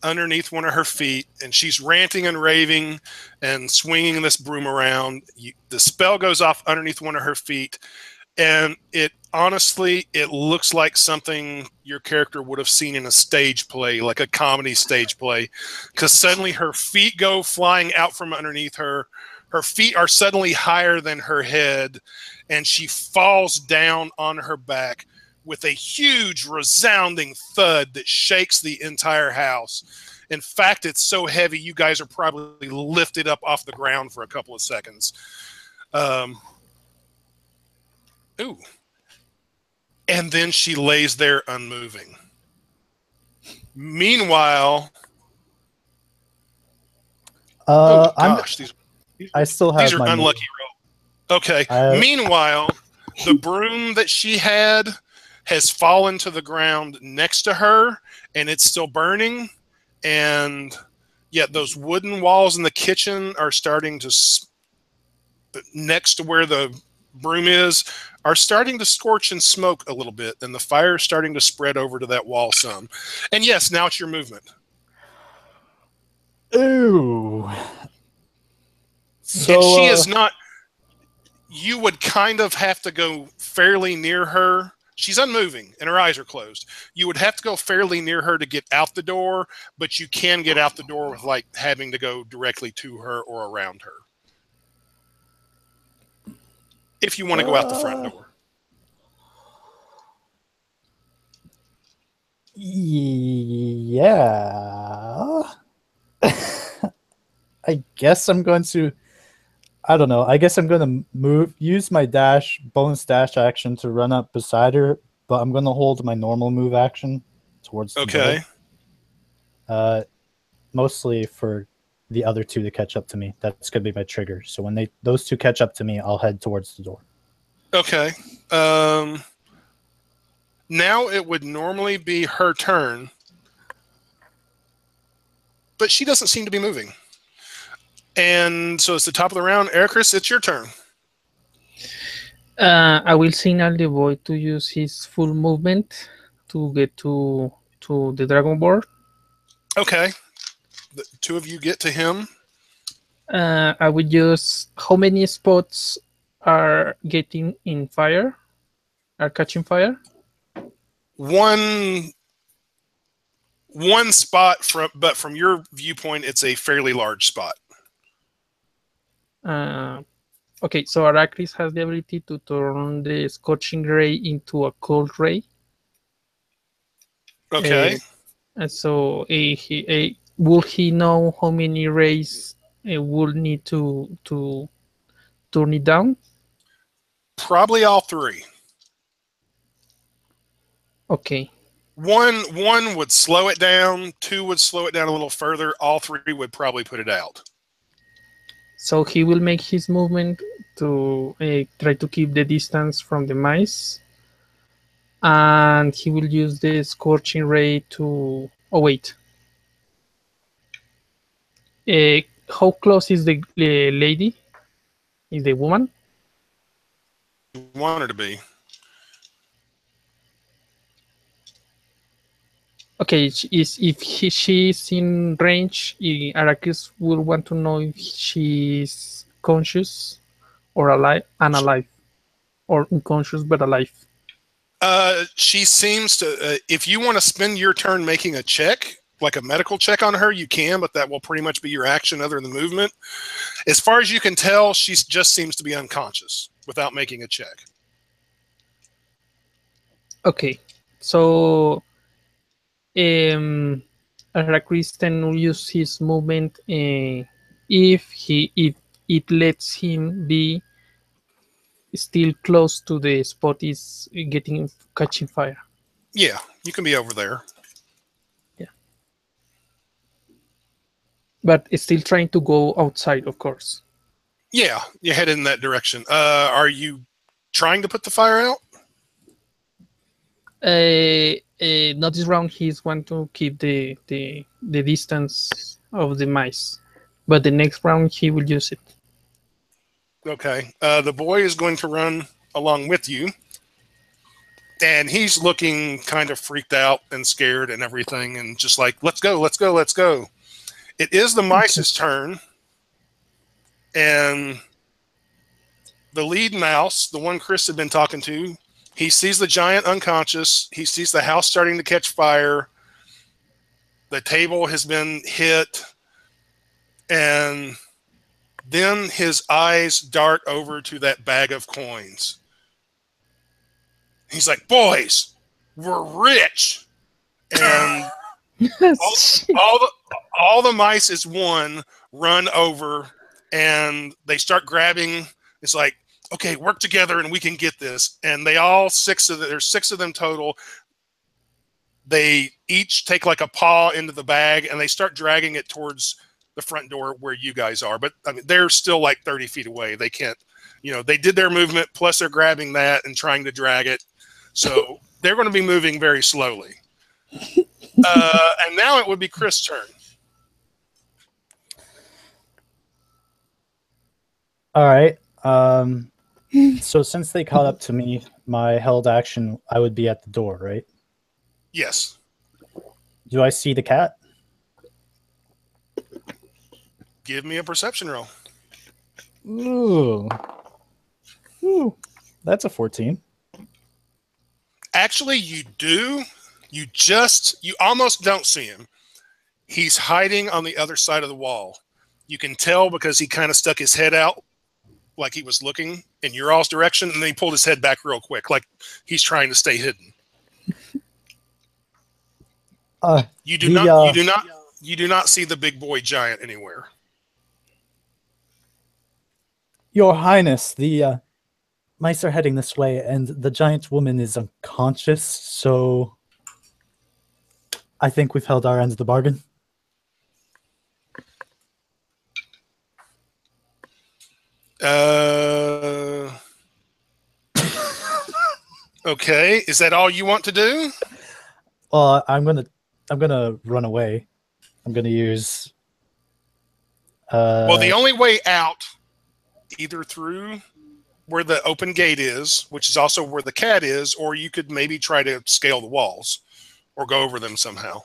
underneath one of her feet, and she's ranting and raving and swinging this broom around. The spell goes off underneath one of her feet, and it honestly, it looks like something your character would have seen in a stage play, like a comedy stage play, because suddenly her feet go flying out from underneath her. Her feet are suddenly higher than her head, and she falls down on her back with a huge resounding thud that shakes the entire house. In fact, it's so heavy, you guys are probably lifted up off the ground for a couple of seconds. Ooh. And then she lays there unmoving. Meanwhile... oh, gosh. I still have these are unlucky rolls. Okay. Meanwhile, the broom that she had has fallen to the ground next to her, and it's still burning. And yet those wooden walls in the kitchen are starting to, next to where the broom is, are starting to scorch and smoke a little bit, and the fire is starting to spread over to that wall some. And yes, now it's your movement. Ooh. So and she is not... you would kind of have to go fairly near her. She's unmoving and her eyes are closed. You would have to go fairly near her to get out the door, but you can get out the door with like having to go directly to her or around her. If you want to go out the front door. Yeah. I guess I'm going to... I don't know. I guess I'm going to use my bonus dash action to run up beside her, but I'm going to hold my normal move action towards the door. Mostly for the other two to catch up to me. That's going to be my trigger. So when those two catch up to me, I'll head towards the door. Okay. Now it would normally be her turn, but she doesn't seem to be moving. And so it's the top of the round. Ericus, it's your turn. I will signal the boy to use his full movement to get to the dragon board. Okay. The two of you get to him. I will use... how many spots are getting in fire? Are catching fire? One spot, but from your viewpoint, it's a fairly large spot. Okay, so Arachris has the ability to turn the scorching ray into a cold ray. Okay. And so will he know how many rays will need to turn it down? Probably all three. Okay. One would slow it down. Two would slow it down a little further. All three would probably put it out. So he will make his movement to try to keep the distance from the mice. And he will use the scorching ray to... oh, wait. How close is the lady? Is the woman? You want her to be. Okay, if she's in range, Arachis will want to know if she's conscious or alive and alive, or unconscious but alive? She seems to. If you want to spend your turn making a check, like a medical check on her, you can, but that will pretty much be your action other than movement. As far as you can tell, she just seems to be unconscious without making a check. Okay, so Kristen will use his movement if it lets him be still close to the spot is catching fire. Yeah, you can be over there. Yeah, but it's still trying to go outside, of course. Yeah, you head in that direction. Are you trying to put the fire out? Not this round. He's want to keep the distance of the mice, but the next round he will use it. Okay. The boy is going to run along with you, and he's looking kind of freaked out and scared and everything, and just like, let's go, let's go, let's go. It is the mice's turn, and the lead mouse, the one Chris had been talking to, he sees the giant unconscious. He sees the house starting to catch fire. The table has been hit, and then his eyes dart over to that bag of coins. He's like, boys, we're rich. And all the mice as one run over, and they start grabbing. It's like, okay, work together and we can get this. And they all, there's 6 of them total. They each take like a paw into the bag, and they start dragging it towards the front door where you guys are. But I mean, they're still like 30 feet away. They can't, they did their movement, plus they're grabbing that and trying to drag it. So they're going to be moving very slowly. And now it would be Chris' turn. All right. So since they caught up to me, my held action, I would be at the door, right? Yes. Do I see the cat? Give me a perception roll. Ooh. That's a 14. Actually, you do. You almost don't see him. He's hiding on the other side of the wall. You can tell because he kind of stuck his head out like he was looking in your all's direction, and then he pulled his head back real quick, like he's trying to stay hidden. You do not see the big boy giant anywhere. Your Highness, the mice are heading this way, and the giant woman is unconscious, so I think we've held our end of the bargain. Okay, is that all you want to do? Well, I'm gonna run away. I'm gonna use. Well, the only way out, either through where the open gate is, which is also where the cat is, or you could maybe try to scale the walls or go over them somehow.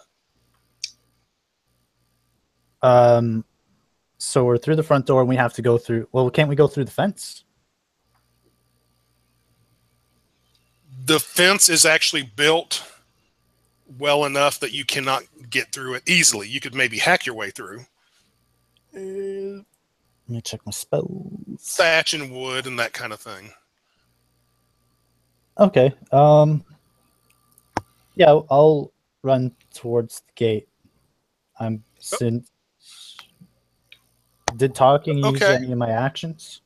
So we're through the front door, and we have to go through. Well, can't we go through the fence? The fence is actually built well enough that you cannot get through it easily. You could maybe hack your way through. Let me check my spells. Thatch and wood and that kind of thing. Okay. Yeah, I'll run towards the gate. Did talking use any of my actions?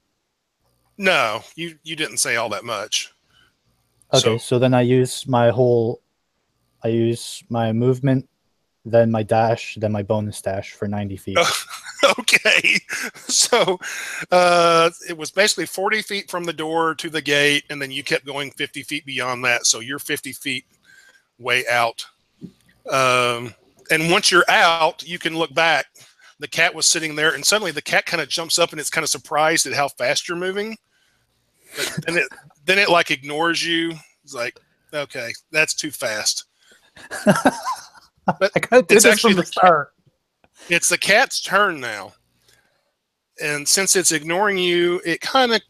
No, you didn't say all that much. Okay, so then I use my movement, then my dash, then my bonus dash for 90 feet. Okay, so it was basically 40 feet from the door to the gate, and then you kept going 50 feet beyond that, so you're 50 feet way out. And once you're out, you can look back. The cat was sitting there, and suddenly the cat kind of jumps up, and it's kind of surprised at how fast you're moving. But then it like ignores you. It's like, okay, that's too fast. But I kind of did this from the start. It's the cat's turn now. and since it's ignoring you, it kind of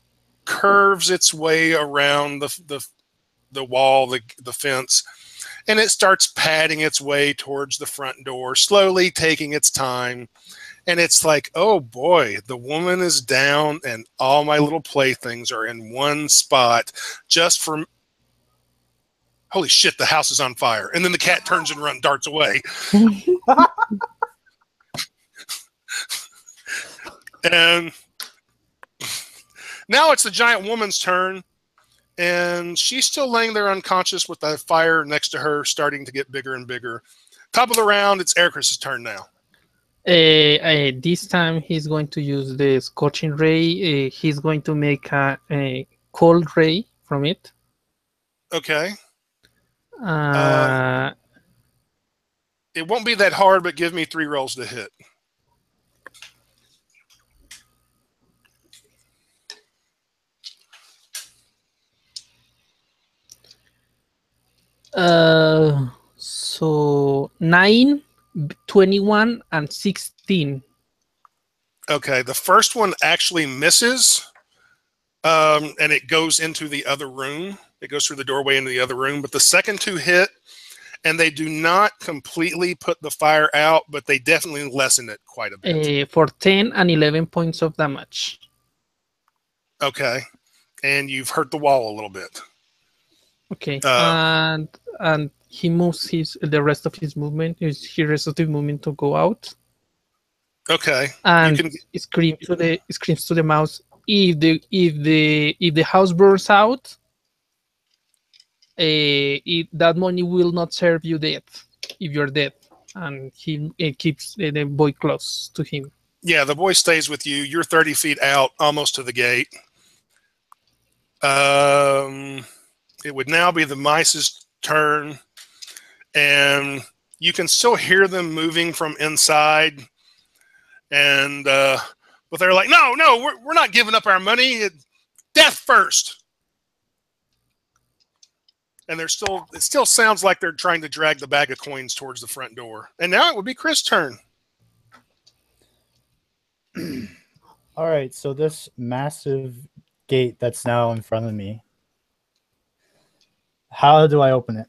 curves its way around the wall, the fence, and it starts padding its way towards the front door, slowly taking its time. And it's like, oh boy, the woman is down and all my little playthings are in one spot just for, holy shit, the house is on fire. And then the cat turns and darts away. And now it's the giant woman's turn. And she's still laying there unconscious with the fire next to her starting to get bigger and bigger. Top of the round, it's Ericus's turn now. This time he's going to use the scorching ray. He's going to make a cold ray from it. Okay. It won't be that hard, but give me 3 rolls to hit. So 9, 21, and 16. Okay, the first one actually misses, and it goes into the other room. It goes through the doorway into the other room. But the second 2 hit, and they do not completely put the fire out, but they definitely lessen it quite a bit. For 10 and 11 points of damage. Okay, and you've hurt the wall a little bit. Okay, and he moves the rest of his movement, his rest of the movement to go out. Okay, and screams to the mouse. If the house burns out, that money will not serve you dead if you're dead. And he keeps the boy close to him. Yeah, the boy stays with you. You're 30 feet out, almost to the gate. It would now be the mice's turn, and you can still hear them moving from inside. And but they're like, no, we're not giving up our money. Death first. And it still sounds like they're trying to drag the bag of coins towards the front door. And now it would be Chris' turn. All right, so this massive gate that's now in front of me, how do I open it?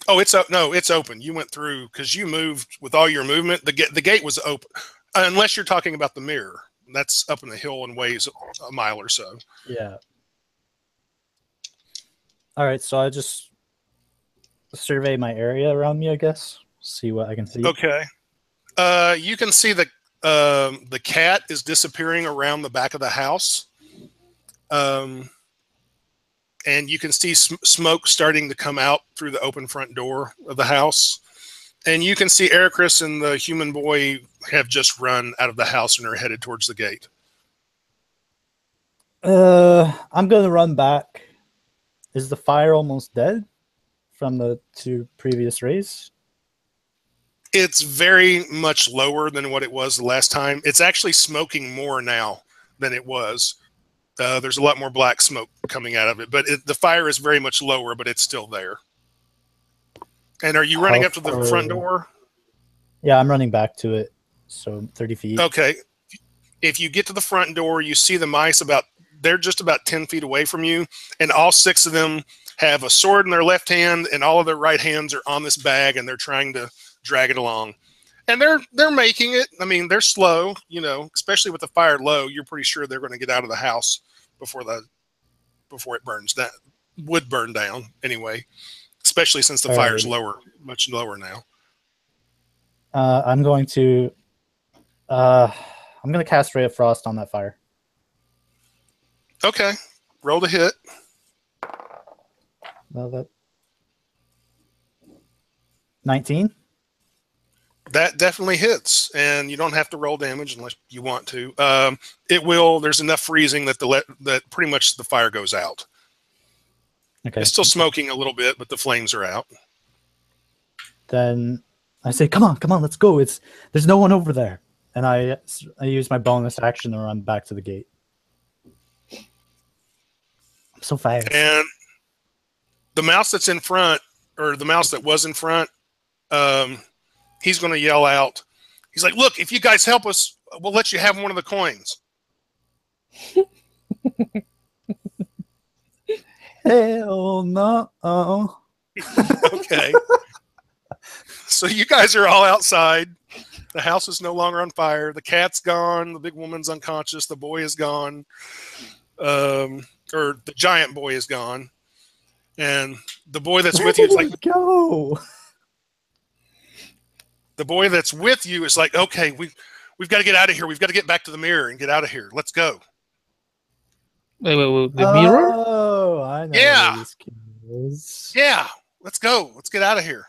Oh, it's open. You went through because you moved with all your movement. The gate was open, unless you're talking about the mirror. That's up in the hill and weighs a mile or so. Yeah. All right, so I just survey my area around me, I guess. See what I can see. Okay. You can see the cat is disappearing around the back of the house. And you can see smoke starting to come out through the open front door of the house. And you can see Ericus and the human boy have just run out of the house and are headed towards the gate. I'm going to run back. Is the fire almost dead from the 2 previous rays? It's very much lower than what it was the last time. It's actually smoking more now than it was. There's a lot more black smoke coming out of it, but the fire is very much lower, but it's still there. And are you running up to the front door? Yeah, I'm running back to it. So 30 feet. Okay. If you get to the front door, you see the mice they're just about 10 feet away from you. And all 6 of them have a sword in their left hand and all of their right hands are on this bag and they're trying to drag it along. And they're making it. I mean, they're slow, especially with the fire low. You're pretty sure they're going to get out of the house before it burns down. Would burn down anyway, especially since the fire's lower, much lower now. I'm going to cast Ray of Frost on that fire. Okay, roll to hit. Well, that 19. That definitely hits, and you don't have to roll damage unless you want to. It will. There's enough freezing that pretty much the fire goes out. Okay. It's still smoking a little bit, but the flames are out. Then I say, "Come on, let's go! There's no one over there." And I use my bonus action to run back to the gate. I'm so fast. And the mouse that's in front, or the mouse that was in front, he's going to yell out. He's like, "Look, if you guys help us, we'll let you have one of the coins. Hell no. Okay. So you guys are all outside. The house is no longer on fire. The cat's gone. The big woman's unconscious. The boy is gone. Or the giant boy is gone. And the boy that's with you is like, go. the boy that's with you is like, okay, we've got to get out of here. We've got to get back to the mirror and get out of here. Let's go. Wait, the mirror? Oh, I know Yeah. where this kid is. Yeah, let's go. Let's get out of here.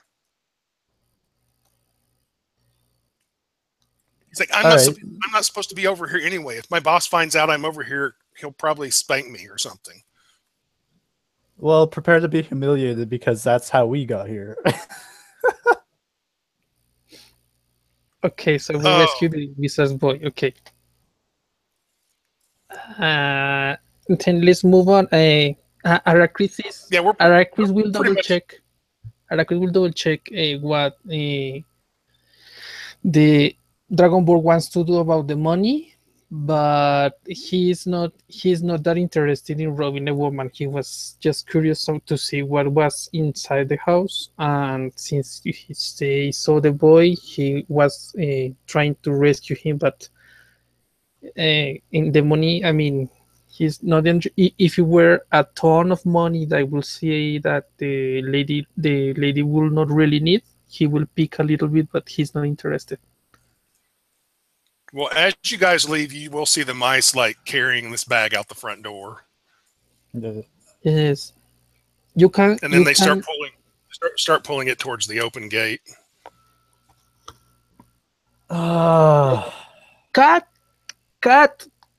He's like, I'm not supposed to be over here anyway. If my boss finds out I'm over here, he'll probably spank me or something. Well, prepare to be humiliated because that's how we got here. Okay, so we rescue the wizard's boy. Okay. Then let's move on. Arachris will double check. Arachris will double check what the Dragonborn wants to do about the money, but he's not that interested in robbing a woman. He was just curious to see what was inside the house, and since he saw the boy, he was trying to rescue him, but in the money, I mean, he's not if it were a ton of money that I will see that the lady will not really need, he will pick a little bit, but he's not interested. Well, as you guys leave, you will see the mice like carrying this bag out the front door. Yes, you can. And then they start pulling it towards the open gate. Cat,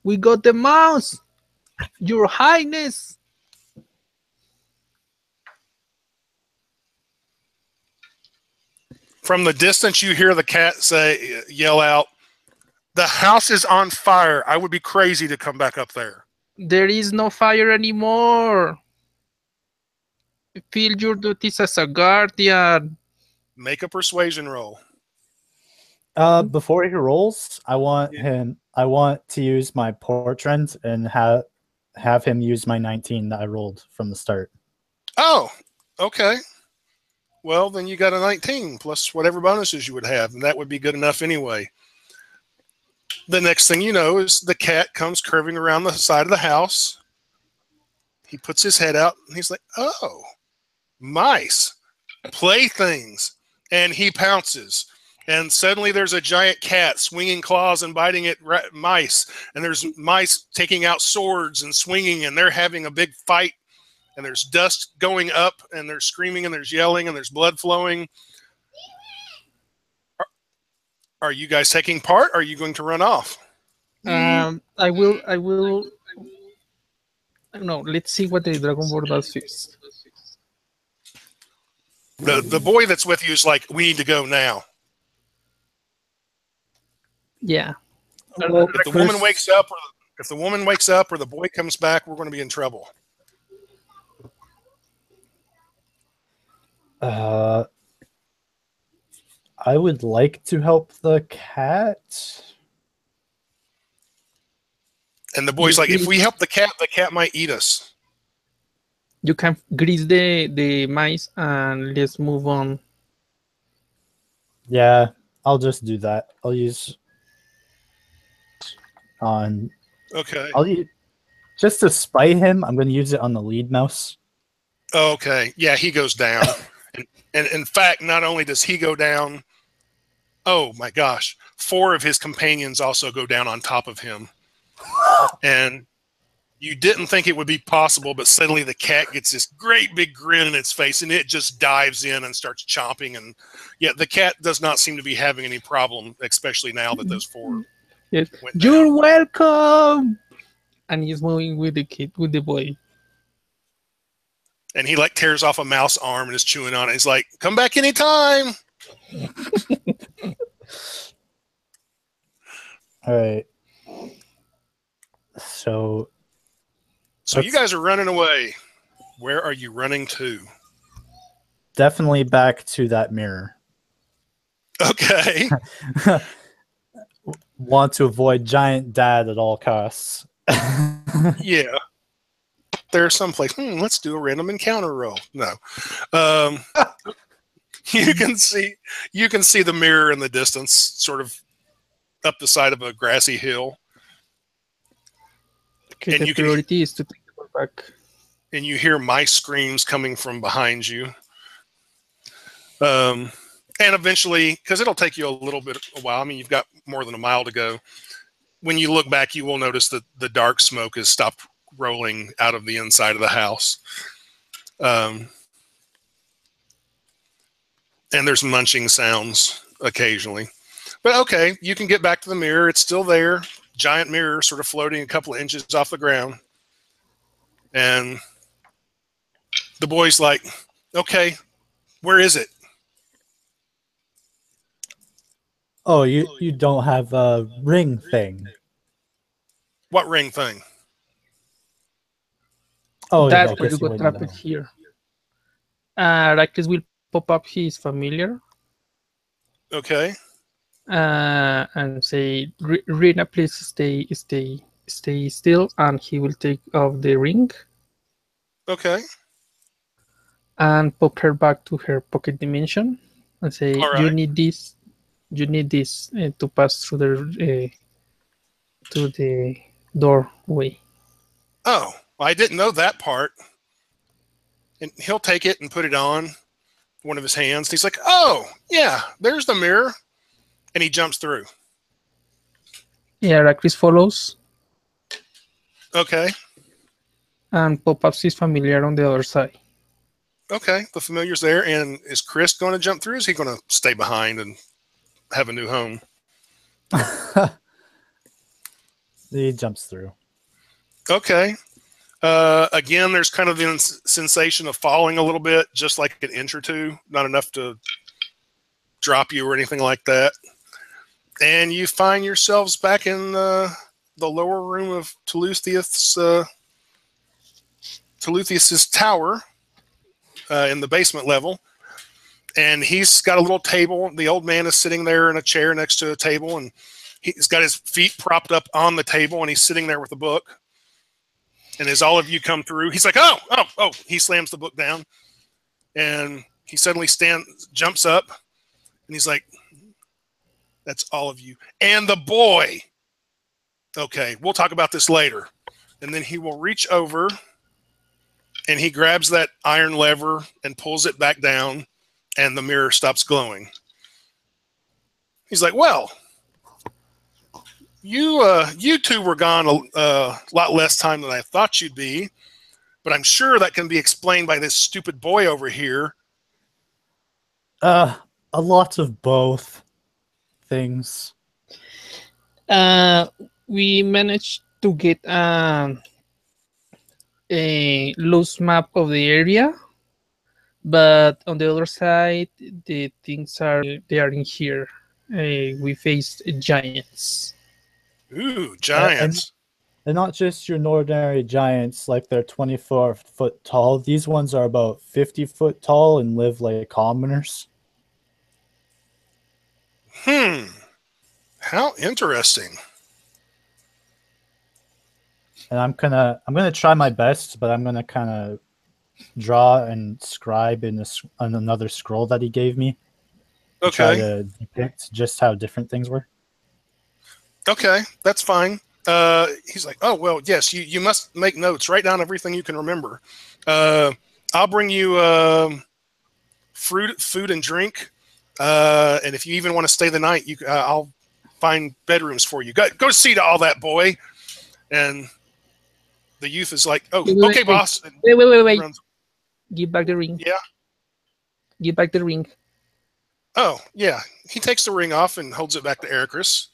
we got the mouse, Your Highness. From the distance, you hear the cat yell out, "The house is on fire. I would be crazy to come back up there." There is no fire anymore. Feel your duties as a guardian. Make a persuasion roll. Before he rolls, I want to use my portrait and have him use my 19 that I rolled from the start. Oh, okay. Well, then you got a 19 plus whatever bonuses you would have, and that would be good enough anyway. The next thing you know is the cat comes curving around the side of the house. He puts his head out, and he's like, "Oh, mice, playthings," and he pounces. And suddenly there's a giant cat swinging claws and biting at mice. And there's mice taking out swords and swinging, and they're having a big fight. And there's dust going up, and they're screaming, and there's yelling, and there's blood flowing. Are you guys taking part? Or are you going to run off? I will. I don't know. Let's see what the Dragonborn does first. The boy that's with you is like, "We need to go now." Yeah. If the woman wakes up, or the boy comes back, we're going to be in trouble. I would like to help the cat. And the boy's like, "If we help the cat might eat us." You can grease the mice and let's move on. Yeah, I'll just do that. I'll use on. Okay. Just to spite him. I'm going to use it on the lead mouse. Okay. Yeah, he goes down. And in fact, not only does he go down, oh my gosh, 4 of his companions also go down on top of him. And you didn't think it would be possible, but suddenly the cat gets this great big grin in its face, and it just dives in and starts chomping. And yet the cat does not seem to be having any problem, especially now that those 4 yes. went You're down. welcome. And he's moving with the boy. And he like tears off a mouse arm and is chewing on it. He's like, "Come back anytime." All right. So you guys are running away. Where are you running to? definitely back to that mirror. Okay. want to avoid giant dad at all costs. Yeah. There's some place. Let's do a random encounter roll. No. Um, you can see the mirror in the distance, sort of up the side of a grassy hill. Okay, And the priority is to take the ball back. And you hear mice screams coming from behind you. And eventually, because it'll take you a while. I mean, you've got more than a mile to go. When you look back, you will notice that the dark smoke has stopped rolling out of the inside of the house. And there's munching sounds occasionally. But okay, you can get back to the mirror. It's still there. Giant mirror sort of floating a couple of inches off the ground. And the boy's like, okay, where is it? Oh, you don't have a ring thing. What ring thing? Oh, That's I where guess you you got wouldn't trapped know. here. Rakles will pop up his familiar Okay. and say, Rina, please stay still, and he will take off the ring Okay. and pop her back to her pocket dimension and say, All right. you need this to pass through the doorway. Oh, I didn't know that part. And he'll take it and put it on one of his hands. He's like, oh, yeah, there's the mirror. And he jumps through. Yeah, Rakris follows Okay. and pop ups his familiar on the other side. Okay. The familiar's there. And is Chris going to jump through? Or is he going to stay behind and have a new home? He jumps through. Okay. Again, there's kind of the sensation of falling a little bit, just like an inch or two, not enough to drop you or anything like that. And you find yourselves back in the lower room of Teluthius's tower in the basement level. And he's got a little table. The old man is sitting there in a chair next to a table, and he's got his feet propped up on the table, and he's sitting there with a book. And as all of you come through, he's like, oh, he slams the book down. And he suddenly jumps up, and he's like, that's all of you. And the boy. Okay, we'll talk about this later. And then he will reach over, and he grabs that iron lever and pulls it back down, and the mirror stops glowing. He's like, well, you two were gone a lot less time than I thought you'd be, but I'm sure that can be explained by this stupid boy over here. A lot of both things. We managed to get a loose map of the area, but on the other side, the things are in here. We faced giants. Ooh, giants. They're not just your ordinary giants, like they're 24-foot tall. These ones are about 50 foot tall and live like commoners. How interesting. And I'm gonna try my best, but I'm gonna kind of draw and scribe in another scroll that he gave me. To try to depict just how different things were. Okay, that's fine. He's like, oh, well, yes, you must make notes. Write down everything you can remember. I'll bring you food and drink. And if you even want to stay the night, I'll find bedrooms for you. Go see to all that, boy. And the youth is like, oh, okay, boss. Wait. Give back the ring. Yeah. Give back the ring. Oh, yeah. He takes the ring off and holds it back to Ericus.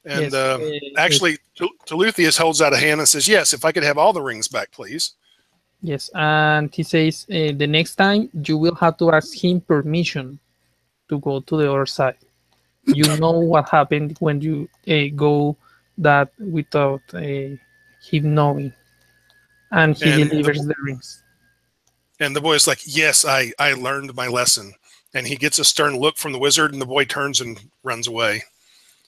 And yes, actually, Teluthius holds out a hand and says, yes, if I could have all the rings back, please. Yes, and he says the next time you will have to ask him permission to go to the other side. You know what happened when you go that without him knowing. And he delivers the rings. And the boy's like, yes, I learned my lesson. And he gets a stern look from the wizard, and the boy turns and runs away.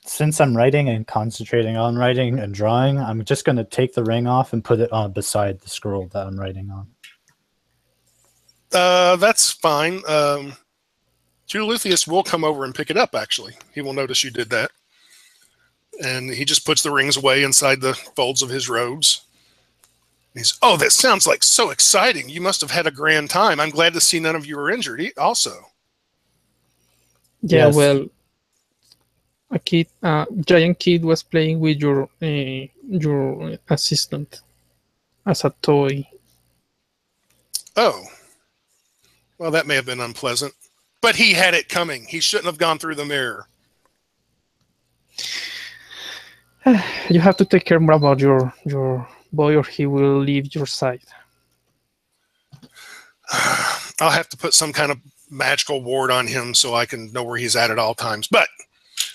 since I'm writing and concentrating on writing and drawing, I'm just going to take the ring off and put it on beside the scroll that I'm writing on. That's fine. Julithius will come over and pick it up, actually. He will notice you did that. And he just puts the rings away inside the folds of his robes. He's, oh, that sounds like so exciting. You must have had a grand time. I'm glad to see none of you are injured also. Yeah, Yes. well, a kid, giant kid was playing with your assistant as a toy. Oh. Well, that may have been unpleasant. But he had it coming. He shouldn't have gone through the mirror. You have to take care more about your boy, or he will leave your side. I'll have to put some kind of magical ward on him so I can know where he's at all times. But,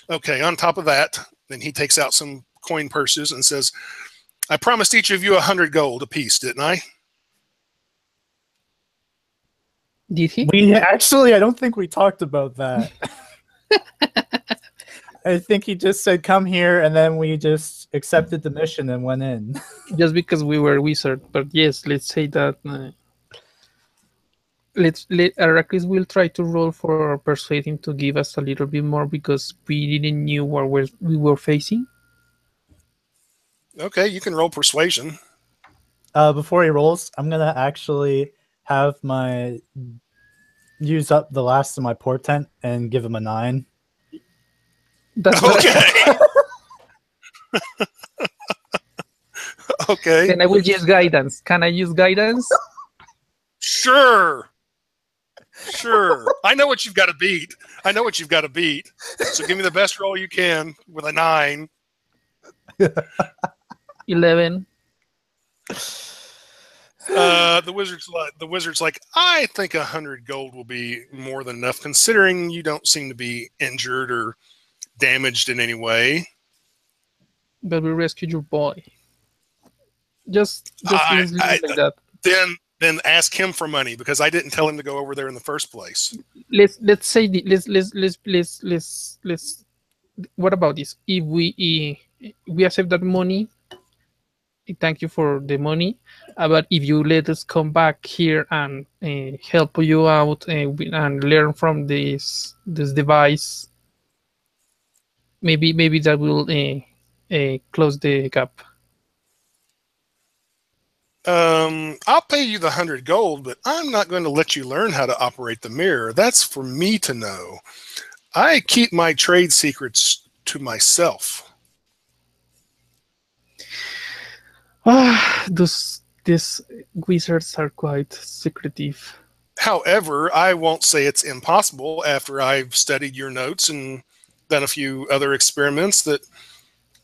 okay, on top of that, then he takes out some coin purses and says, I promised each of you 100 gold apiece, didn't I? Did he? I don't think we talked about that. I think he just said, come here, and then we just accepted the mission and went in. Just because we were wizard, but yes, let's say that. Arrakis will try to roll for persuading to give us a little bit more because we didn't knew what we were facing. Okay, you can roll persuasion. Before he rolls, I'm going to actually have use up the last of my portent and give him a 9. That's okay. Okay. Then I will use guidance. Can I use guidance? Sure. I know what you've got to beat. So give me the best roll you can with a 9. 11. The wizard's like, I think 100 gold will be more than enough, considering you don't seem to be injured or damaged in any way. But we rescued your boy. Just leave it like that. Then ask him for money because I didn't tell him to go over there in the first place. Let's say let's. What about this? If we accept that money, thank you for the money. But if you let us come back here and help you out and learn from this device, maybe that will close the gap. I'll pay you the 100 gold, but I'm not going to let you learn how to operate the mirror. That's for me to know. I keep my trade secrets to myself. These wizards are quite secretive. However, I won't say it's impossible after I've studied your notes and done a few other experiments that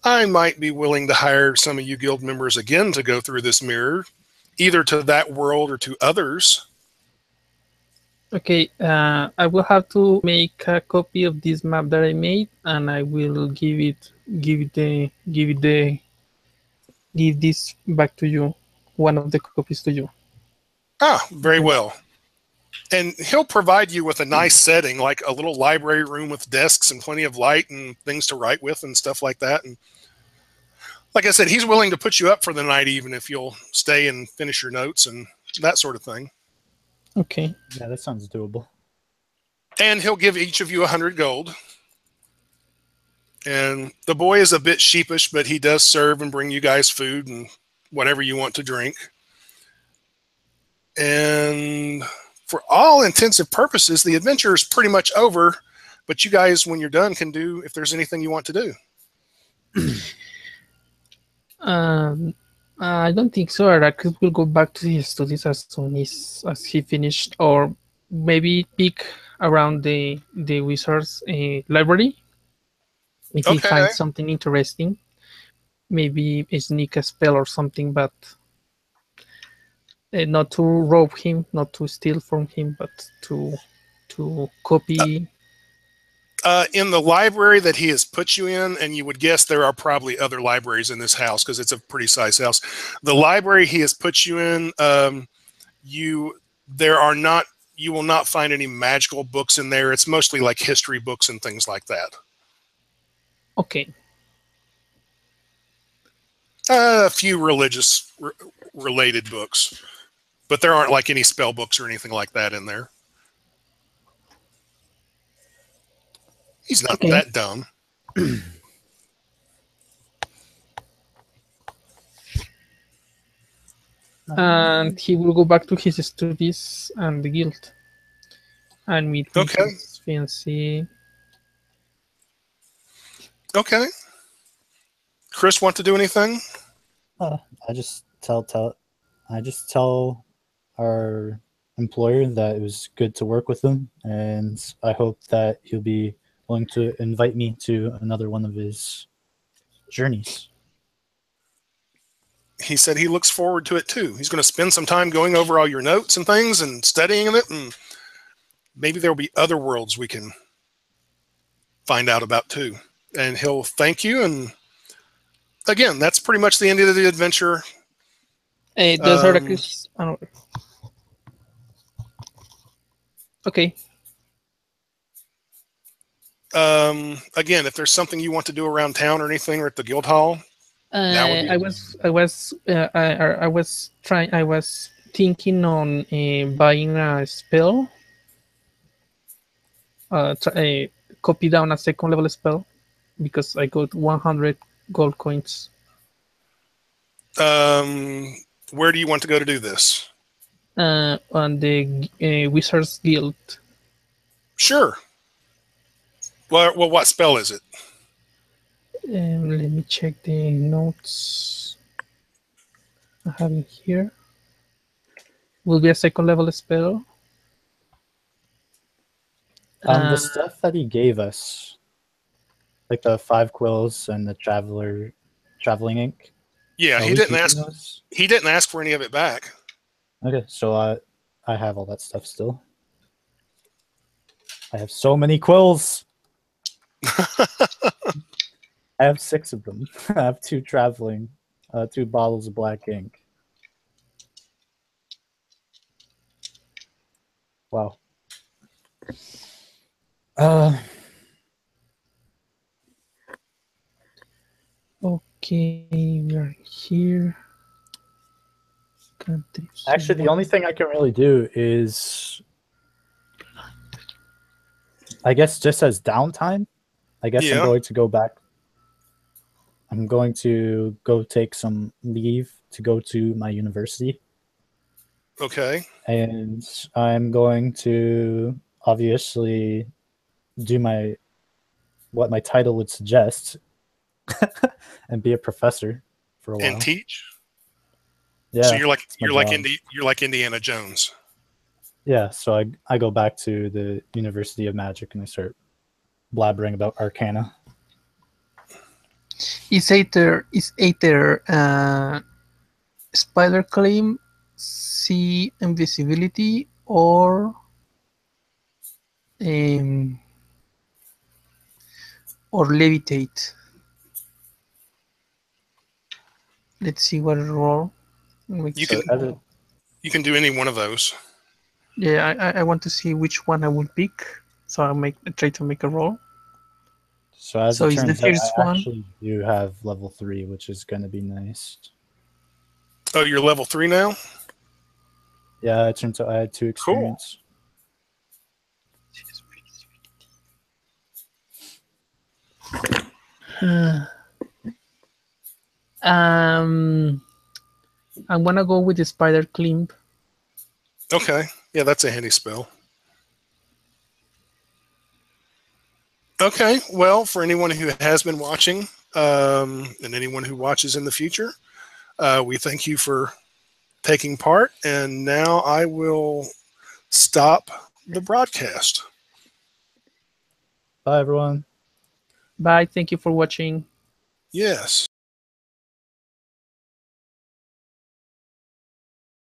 I might be willing to hire some of you guild members again to go through this mirror, either to that world or to others. Okay, I will have to make a copy of this map that I made, and I will give this back to you, one of the copies to you. Ah, very well. And he'll provide you with a nice setting, like a little library room with desks and plenty of light and things to write with and stuff like that. And like I said, he's willing to put you up for the night even if you'll stay and finish your notes and that sort of thing. Okay. Yeah, that sounds doable. And he'll give each of you 100 gold. And the boy is a bit sheepish, but he does serve and bring you guys food and whatever you want to drink. And for all intensive purposes, the adventure is pretty much over. But you guys, when you're done, can do if there's anything you want to do. I don't think so. Arrakis will go back to his studies as soon as he finished, or maybe peek around the wizard's library. If he finds something interesting, maybe sneak a spell or something, but not to rob him, not to steal from him, but to copy. In the library that he has put you in, and you would guess there are probably other libraries in this house because it's a pretty sized house. The library he has put you in, you will not find any magical books in there. It's mostly like history books and things like that. Okay. A few religious related books, but there aren't like any spell books or anything like that in there. He's not Okay. that dumb. And he will go back to his studies and the guild and meet with Okay. his fiancée. Okay. Chris, want to do anything? I just tell our employer that it was good to work with him, and I hope that he'll be willing to invite me to another one of his journeys. He said he looks forward to it too. He's going to spend some time going over all your notes and things and studying it, and maybe there'll be other worlds we can find out about too. And he'll thank you. And again, that's pretty much the end of the adventure. Does Heracles... Okay. Again, if there's something you want to do around town or anything, or at the guild hall, I was thinking on buying a spell. Copy down a second level spell because I got 100 gold coins. Where do you want to go to do this? On the Wizards Guild. Sure. Well, what spell is it? Let me check the notes I have in here. Will be a second level spell. The stuff that he gave us, like the 5 quills and the traveling ink. Yeah, he didn't ask. Those? He didn't ask for any of it back. Okay, so I have all that stuff still. I have so many quills. I have 6 of them. I have 2 traveling, 2 bottles of black ink. Wow. Okay, we are here. Actually, the only thing I can really do is, I guess, just as downtime. I guess I'm going to go back. I'm going to go take some leave to go to my university. Okay. And I'm going to obviously do what my title would suggest and be a professor for a while. And teach? Yeah. So you're like Indiana Jones. Yeah, so I go back to the University of Magic and I start blabbering about Arcana. Is either spider climb, see invisibility, or levitate? Let's see what roll. You can do any one of those. Yeah, I want to see which one I would pick, so I'll try to make a roll. So as it turns out, I actually do have level 3, which is going to be nice. Oh, you're level 3 now? Yeah, it turns out I had 2 experience. Cool. I'm gonna go with the spider climb. Okay, yeah, that's a handy spell. Okay, well, for anyone who has been watching, and anyone who watches in the future, we thank you for taking part. And now I will stop the broadcast. Bye, everyone. Bye. Thank you for watching. Yes.